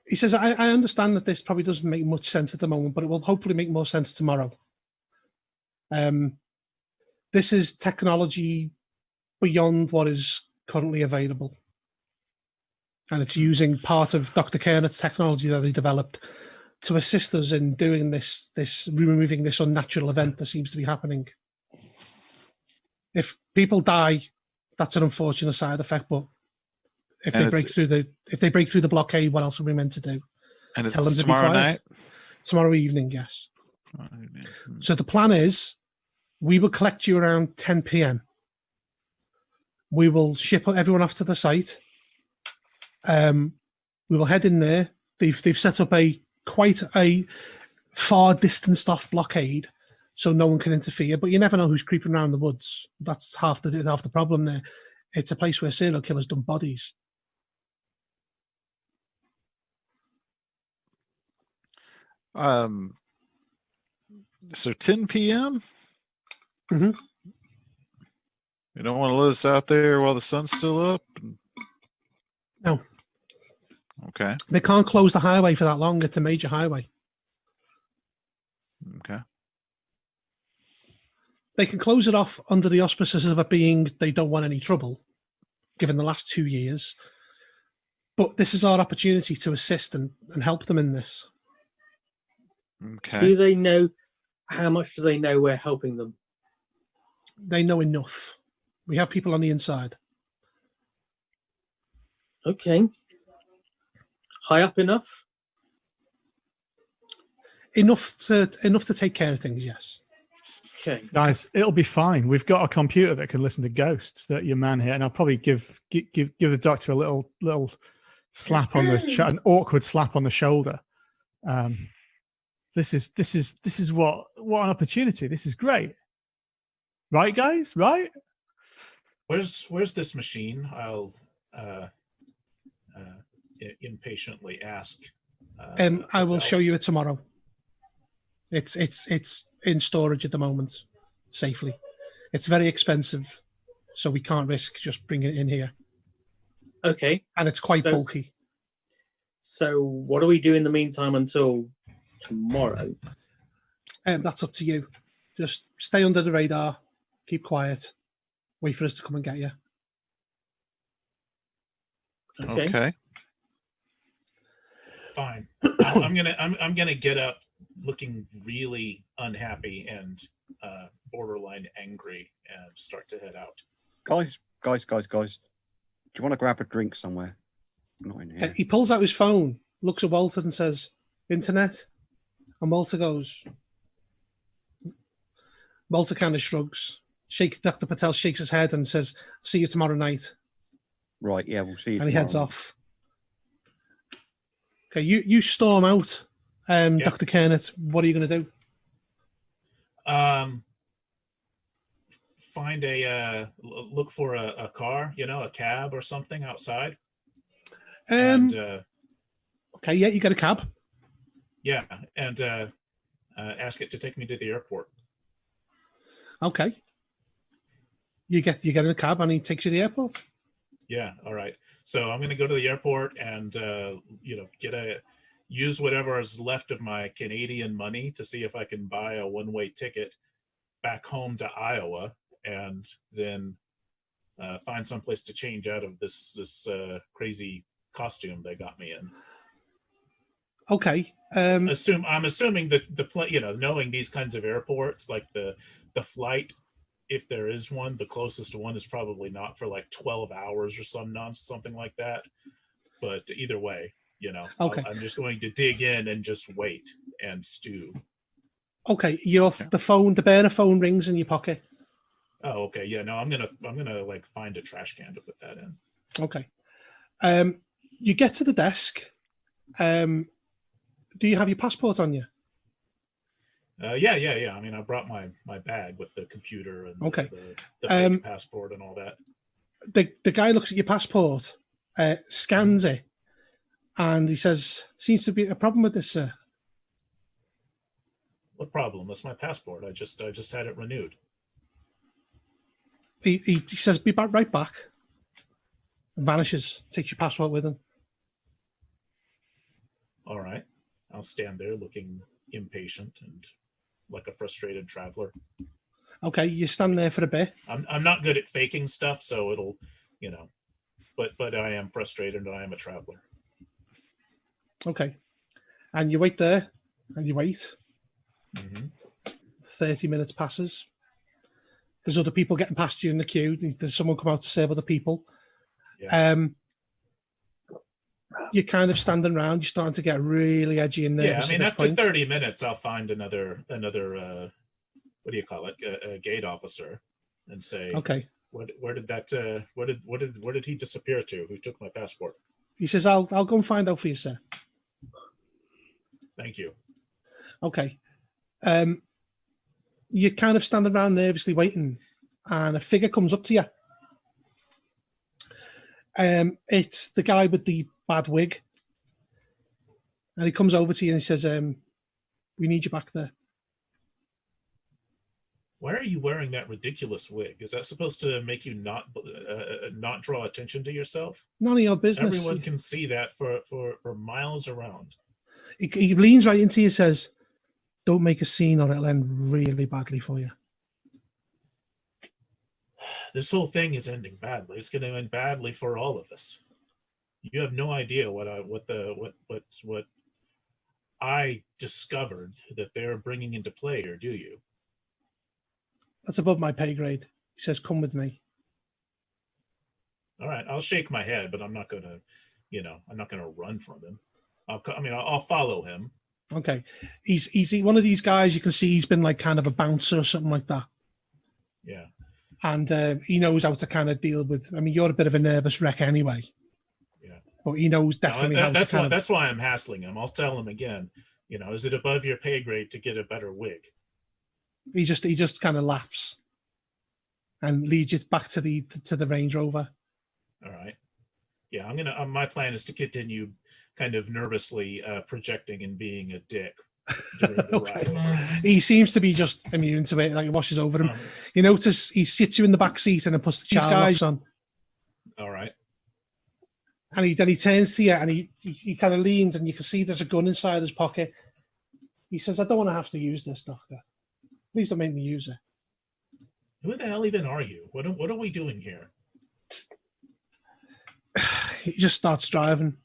He says, I understand that this probably doesn't make much sense at the moment, but it will hopefully make more sense tomorrow. This is technology beyond what is currently available. And it's using part of Dr. Kernet's technology that he developed to assist us in doing this removing this unnatural event that seems to be happening. If people die, that's an unfortunate side effect, but if And they break through the blockade, what else are we meant to do? And Tell them it's to be tomorrow quiet. night. Tomorrow evening, yes. So the plan is we will collect you around 10 p.m. We will ship everyone off to the site. We will head in there. They've set up quite a far distanced off blockade, so no one can interfere. But you never know who's creeping around the woods. That's half the problem there. It's a place where serial killers dump bodies. So 10 p.m. Mhm. You don't want to let us out there while the sun's still up? No. Okay. They can't close the highway for that long. It's a major highway. Okay. They can close it off under the auspices of it being they don't want any trouble, given the last 2 years. But this is our opportunity to assist and help them in this. Okay. Do they know how much do they know we're helping them? They know enough. We have people on the inside. Okay. High up enough? Enough to take care of things, yes. Okay. Guys, it'll be fine. We've got a computer that can listen to ghosts. That your man here, and I'll probably give the doctor a little slap on the an awkward slap on the shoulder. This is what an opportunity. This is great, right, guys? Right? Where's this machine? I'll impatiently ask. I will Patel. show you it tomorrow. It's in storage at the moment, safely. It's very expensive, so we can't risk just bringing it in here. Okay. And it's quite So- bulky. So what do we do in the meantime until tomorrow? That's up to you. Just stay under the radar, keep quiet, wait for us to come and get you. Okay. Fine. I'm gonna get up looking really unhappy and borderline angry and start to head out. Guys. Do you want to grab a drink somewhere? Not in here. He pulls out his phone, looks at Walter and says, "Internet?" And Walter goes. Walter kind of shrugs. Dr. Patel shakes his head and says, "See you tomorrow night." Right, yeah, we'll see you And he heads tomorrow. off. Okay, you storm out, Dr. Kernet. What are you going to do? Find look for a car, a cab or something outside. And Okay, yeah, you get a cab. yeah, and ask it to take me to the airport. Okay. You get in a cab and he takes you to the airport. Yeah, all right. So I'm going to go to the airport and use whatever is left of my Canadian money to see if I can buy a one-way ticket back home to Iowa, and then find someplace to change out of this crazy costume they got me in. Okay. I'm assuming that knowing these kinds of airports, like the flight, if there is one, the closest one is probably not for like 12 hours or something like that. But either way, Okay. I'm just going to dig in and just wait and stew. Okay, the burner phone rings in your pocket. Oh, okay. Yeah, no, I'm gonna like find a trash can to put that in. Okay. You get to the desk. Do you have your passport on you? Yeah. I mean, I brought my bag with the computer and Okay. the fake passport and all that. The guy looks at your passport, scans it, and he says, "Seems to be a problem with this, sir." What problem? That's my passport. I just had it renewed. He says, "Be back right back." And vanishes. Takes your passport with him. All right. I'll stand there looking impatient and like a frustrated traveler. Okay, you stand there for a bit. I'm not good at faking stuff, so it'll, but I am frustrated and I am a traveler. Okay, and you wait there, and you wait. Mm-hmm. 30 minutes passes. There's other people getting past you in the queue. There's someone come out to serve other people. Yeah. You're kind of standing around. You're starting to get really edgy and nervous. Yeah, I mean, at this after point. 30 minutes, I'll find another what do you call it, a gate officer, and say, Okay. where did he disappear to? Who took my passport? He says, I'll go and find out for you, sir. Thank you. Okay. You're kind of standing around nervously waiting, and a figure comes up to you. It's the guy with the bad wig. And he comes over to you and he says, "We need you back there." Why are you wearing that ridiculous wig? Is that supposed to make you not draw attention to yourself? None of your business. Everyone can see that for miles around. He leans right into you and says, "Don't make a scene or it'll end really badly for you." This whole thing is ending badly. It's going to end badly for all of us. You have no idea what I discovered that they're bringing into play here, do you? That's above my pay grade. He says, "Come with me." All right, I'll shake my head, but I'm not going to run from him. I'll follow him. Okay. He's one of these guys you can see he's been like kind of a bouncer or something like that. Yeah. And he knows how to kind of deal with, I mean, you're a bit of a nervous wreck anyway. Yeah. But he knows definitely how to kind of... That's why I'm hassling him. I'll tell him again, is it above your pay grade to get a better wig? He just kind of laughs. and leads you back to the Range Rover. All right. Yeah, I'm gonna. My plan is to continue kind of nervously projecting and being a dick during the ride over. He seems to be just immune to it, like it washes over him. You notice he sits you in the back seat and then puts the child locks on. All right. And then he turns to you and he kind of leans and you can see there's a gun inside his pocket. He says, "I don't want to have to use this, Doctor. Please don't make me use it." Who the hell even are you? What are we doing here? He just starts driving.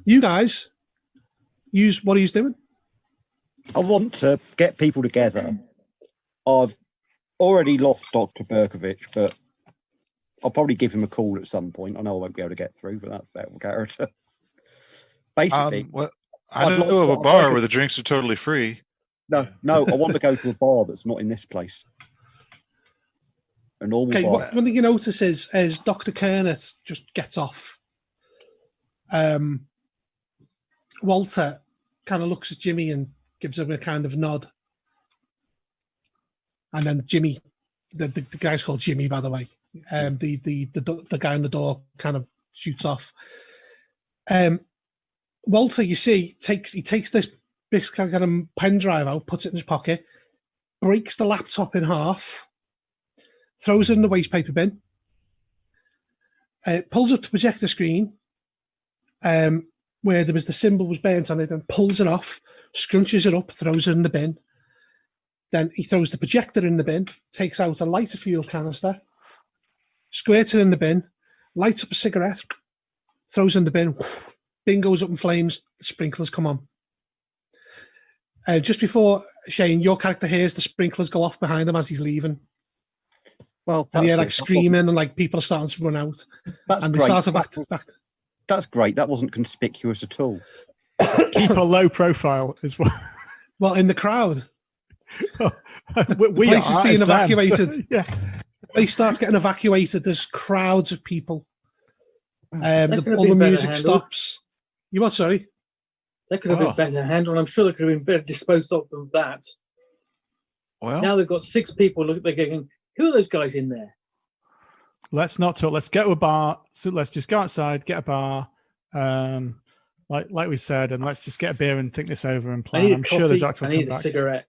You guys use what he's doing. I want to get people together. I've already lost Dr. Berkovich, but I'll probably give him a call at some point. I know I won't be able to get through, but that's better character. Basically, I know of a bar where the drinks are totally free. No, I want to go to a bar that's not in this place. A normal bar. One thing you notice is as Dr. Kernet just gets off, Walter kind of looks at Jimmy and gives him a kind of nod. And then Jimmy, the guy's called Jimmy, by the way. The guy on the door kind of shoots off. Walter, you see, he takes this kind of pen drive out, puts it in his pocket, breaks the laptop in half, throws it in the waste paper bin, pulls up the projector screen where there was the symbol was burnt on it, and pulls it off, scrunches it up, throws it in the bin. Then he throws the projector in the bin, takes out a lighter fuel canister, squirts it in the bin, lights up a cigarette, throws it in the bin, bin goes up in flames, the sprinklers come on. Just before, Shane, your character hears the sprinklers go off behind him as he's leaving. Well, and you're like screaming and like people are starting to run out. That's and great. They start back. That's great. That wasn't conspicuous at all. Keep a low profile as well. Well, in the crowd. The place is being evacuated. Yeah. The place starts getting evacuated. There's crowds of people. All the music stops. You what, sorry? That could have been better handled. I'm sure they could have been better disposed of than that. Well, now they've got 6 people. Look, they're going, who are those guys in there? Let's not talk. Let's get to a bar. So let's just go outside, get a bar, like we said, and let's just get a beer and think this over and plan. I'm sure the doctor will come back. I need a cigarette.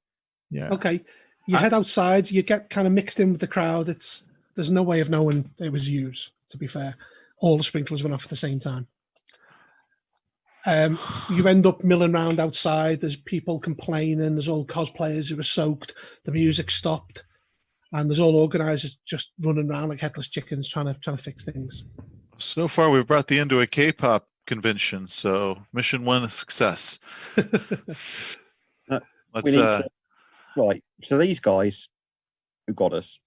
Yeah. Okay. You head outside. You get kind of mixed in with the crowd. There's no way of knowing it was used. To be fair, all the sprinklers went off at the same time. You end up milling around outside. There's people complaining. There's all cosplayers who are soaked. The music stopped, and there's all organisers just running around like headless chickens trying to fix things. So far, we've brought the end to a K-pop convention, so mission 1 a success. Let's right. So these guys who got us,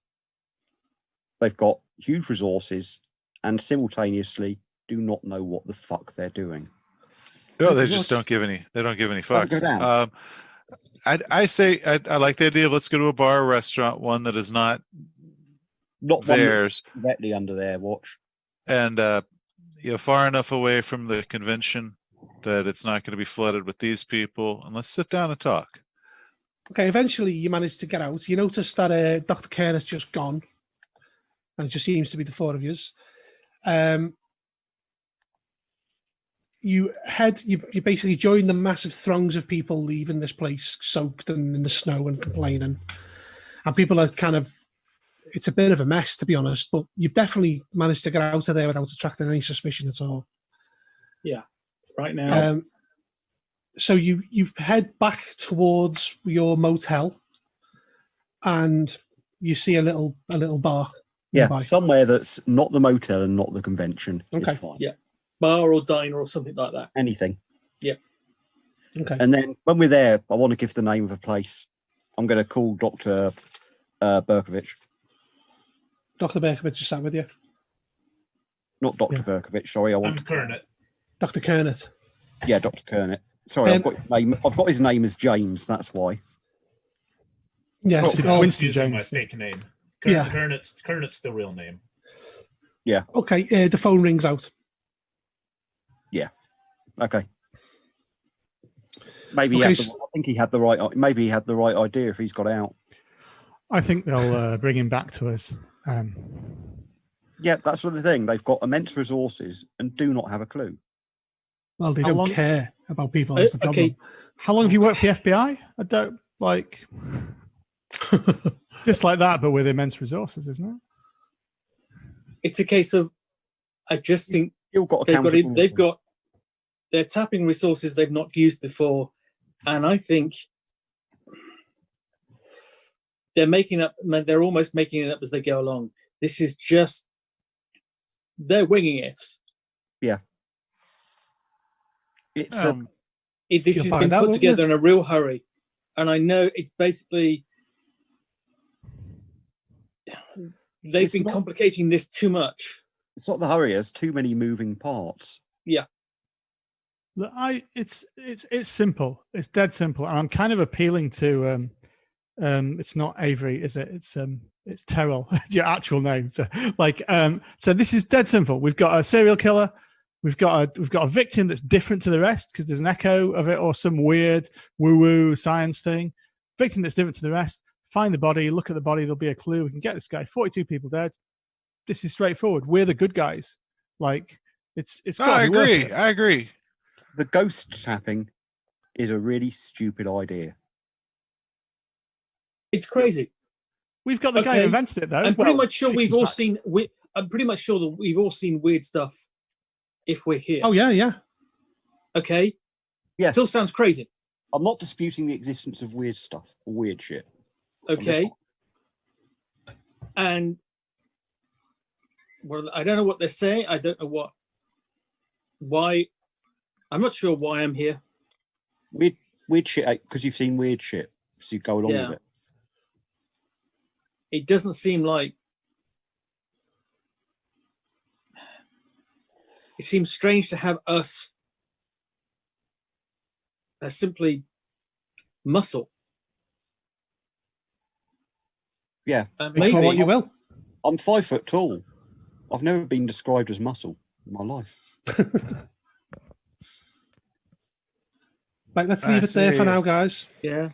they've got huge resources and simultaneously do not know what the fuck they're doing. No, they just don't give any. They don't give any fucks. I say I like the idea of let's go to a bar or restaurant, one that is not theirs, directly under their watch, and far enough away from the convention that it's not going to be flooded with these people. And let's sit down and talk. Okay. Eventually, you manage to get out. You notice that Dr. Kern has just gone, and it just seems to be the 4 of yous. You basically join the massive throngs of people leaving this place soaked and in the snow and complaining. And people are it's a bit of a mess, to be honest, but you've definitely managed to get out of there without attracting any suspicion at all. Yeah, right now. So you head back towards your motel and you see a little bar. Yeah, nearby. Somewhere that's not the motel and not the convention. Okay. Is fine. Yeah. Bar or diner or something like that. Anything. Yeah. Okay. And then when we're there, I want to give the name of a place. I'm going to call Dr. Berkovich. Dr. Berkovich is sat with you. Not Dr. Berkovich, sorry. I'm Kernet. Dr. Kernet. Yeah, Dr. Kernet. Sorry, I've got his name as James, that's why. Yes. Winston James. My fake name. Yeah. Kernet's the real name. Yeah. Okay, the phone rings out. Yeah. Okay. Maybe I think he had the right idea if he's got out. I think they'll bring him back to us. Yeah, that's the thing. They've got immense resources and do not have a clue. Well, they How don't long- care about people. That's the problem. Okay, How long have you worked for the FBI? I don't like just like that, but with immense resources, isn't it? it's a case of I just think You've got they're tapping resources they've not used before, and I think they're almost making it up as they go along. This is just they're winging it. It's This has been put together in a real hurry, and I know it's basically they've been complicating this too much. it's not the hurry. There's too many moving parts. Yeah, Look, it's simple. It's dead simple, and I'm kind of appealing to it's not Avery, is it? It's Terrell, your actual name. So so this is dead simple. We've got a serial killer. We've got a victim that's different to the rest because there's an echo of it or some weird woo-woo science thing. Victim that's different to the rest. Find the body, look at the body, there'll be a clue. We can get this guy. 42 people dead. This is straightforward. We're the good guys. Like it's I gotta be worth agree. it. I agree. The ghost tapping is a really stupid idea. it's crazy. We've got the guy who Okay. invented it though. I'm pretty Well, much sure we've 60s all back. seen. I'm pretty much sure that we've all seen weird stuff. If we're here, Oh yeah, yeah. okay. Yes, Still sounds crazy. I'm not disputing the existence of weird stuff, weird shit. Okay. And well, I don't know what they're saying. I don't know why. I'm not sure why I'm here. Weird shit, because you've seen weird shit, so you go along Yeah. with it. It doesn't seem like. It seems strange to have us as simply muscle. Yeah. Take for what Maybe you will. I'm 5 foot tall. I've never been described as muscle in my life. Right, let's I leave it there see. for now, guys. yeah.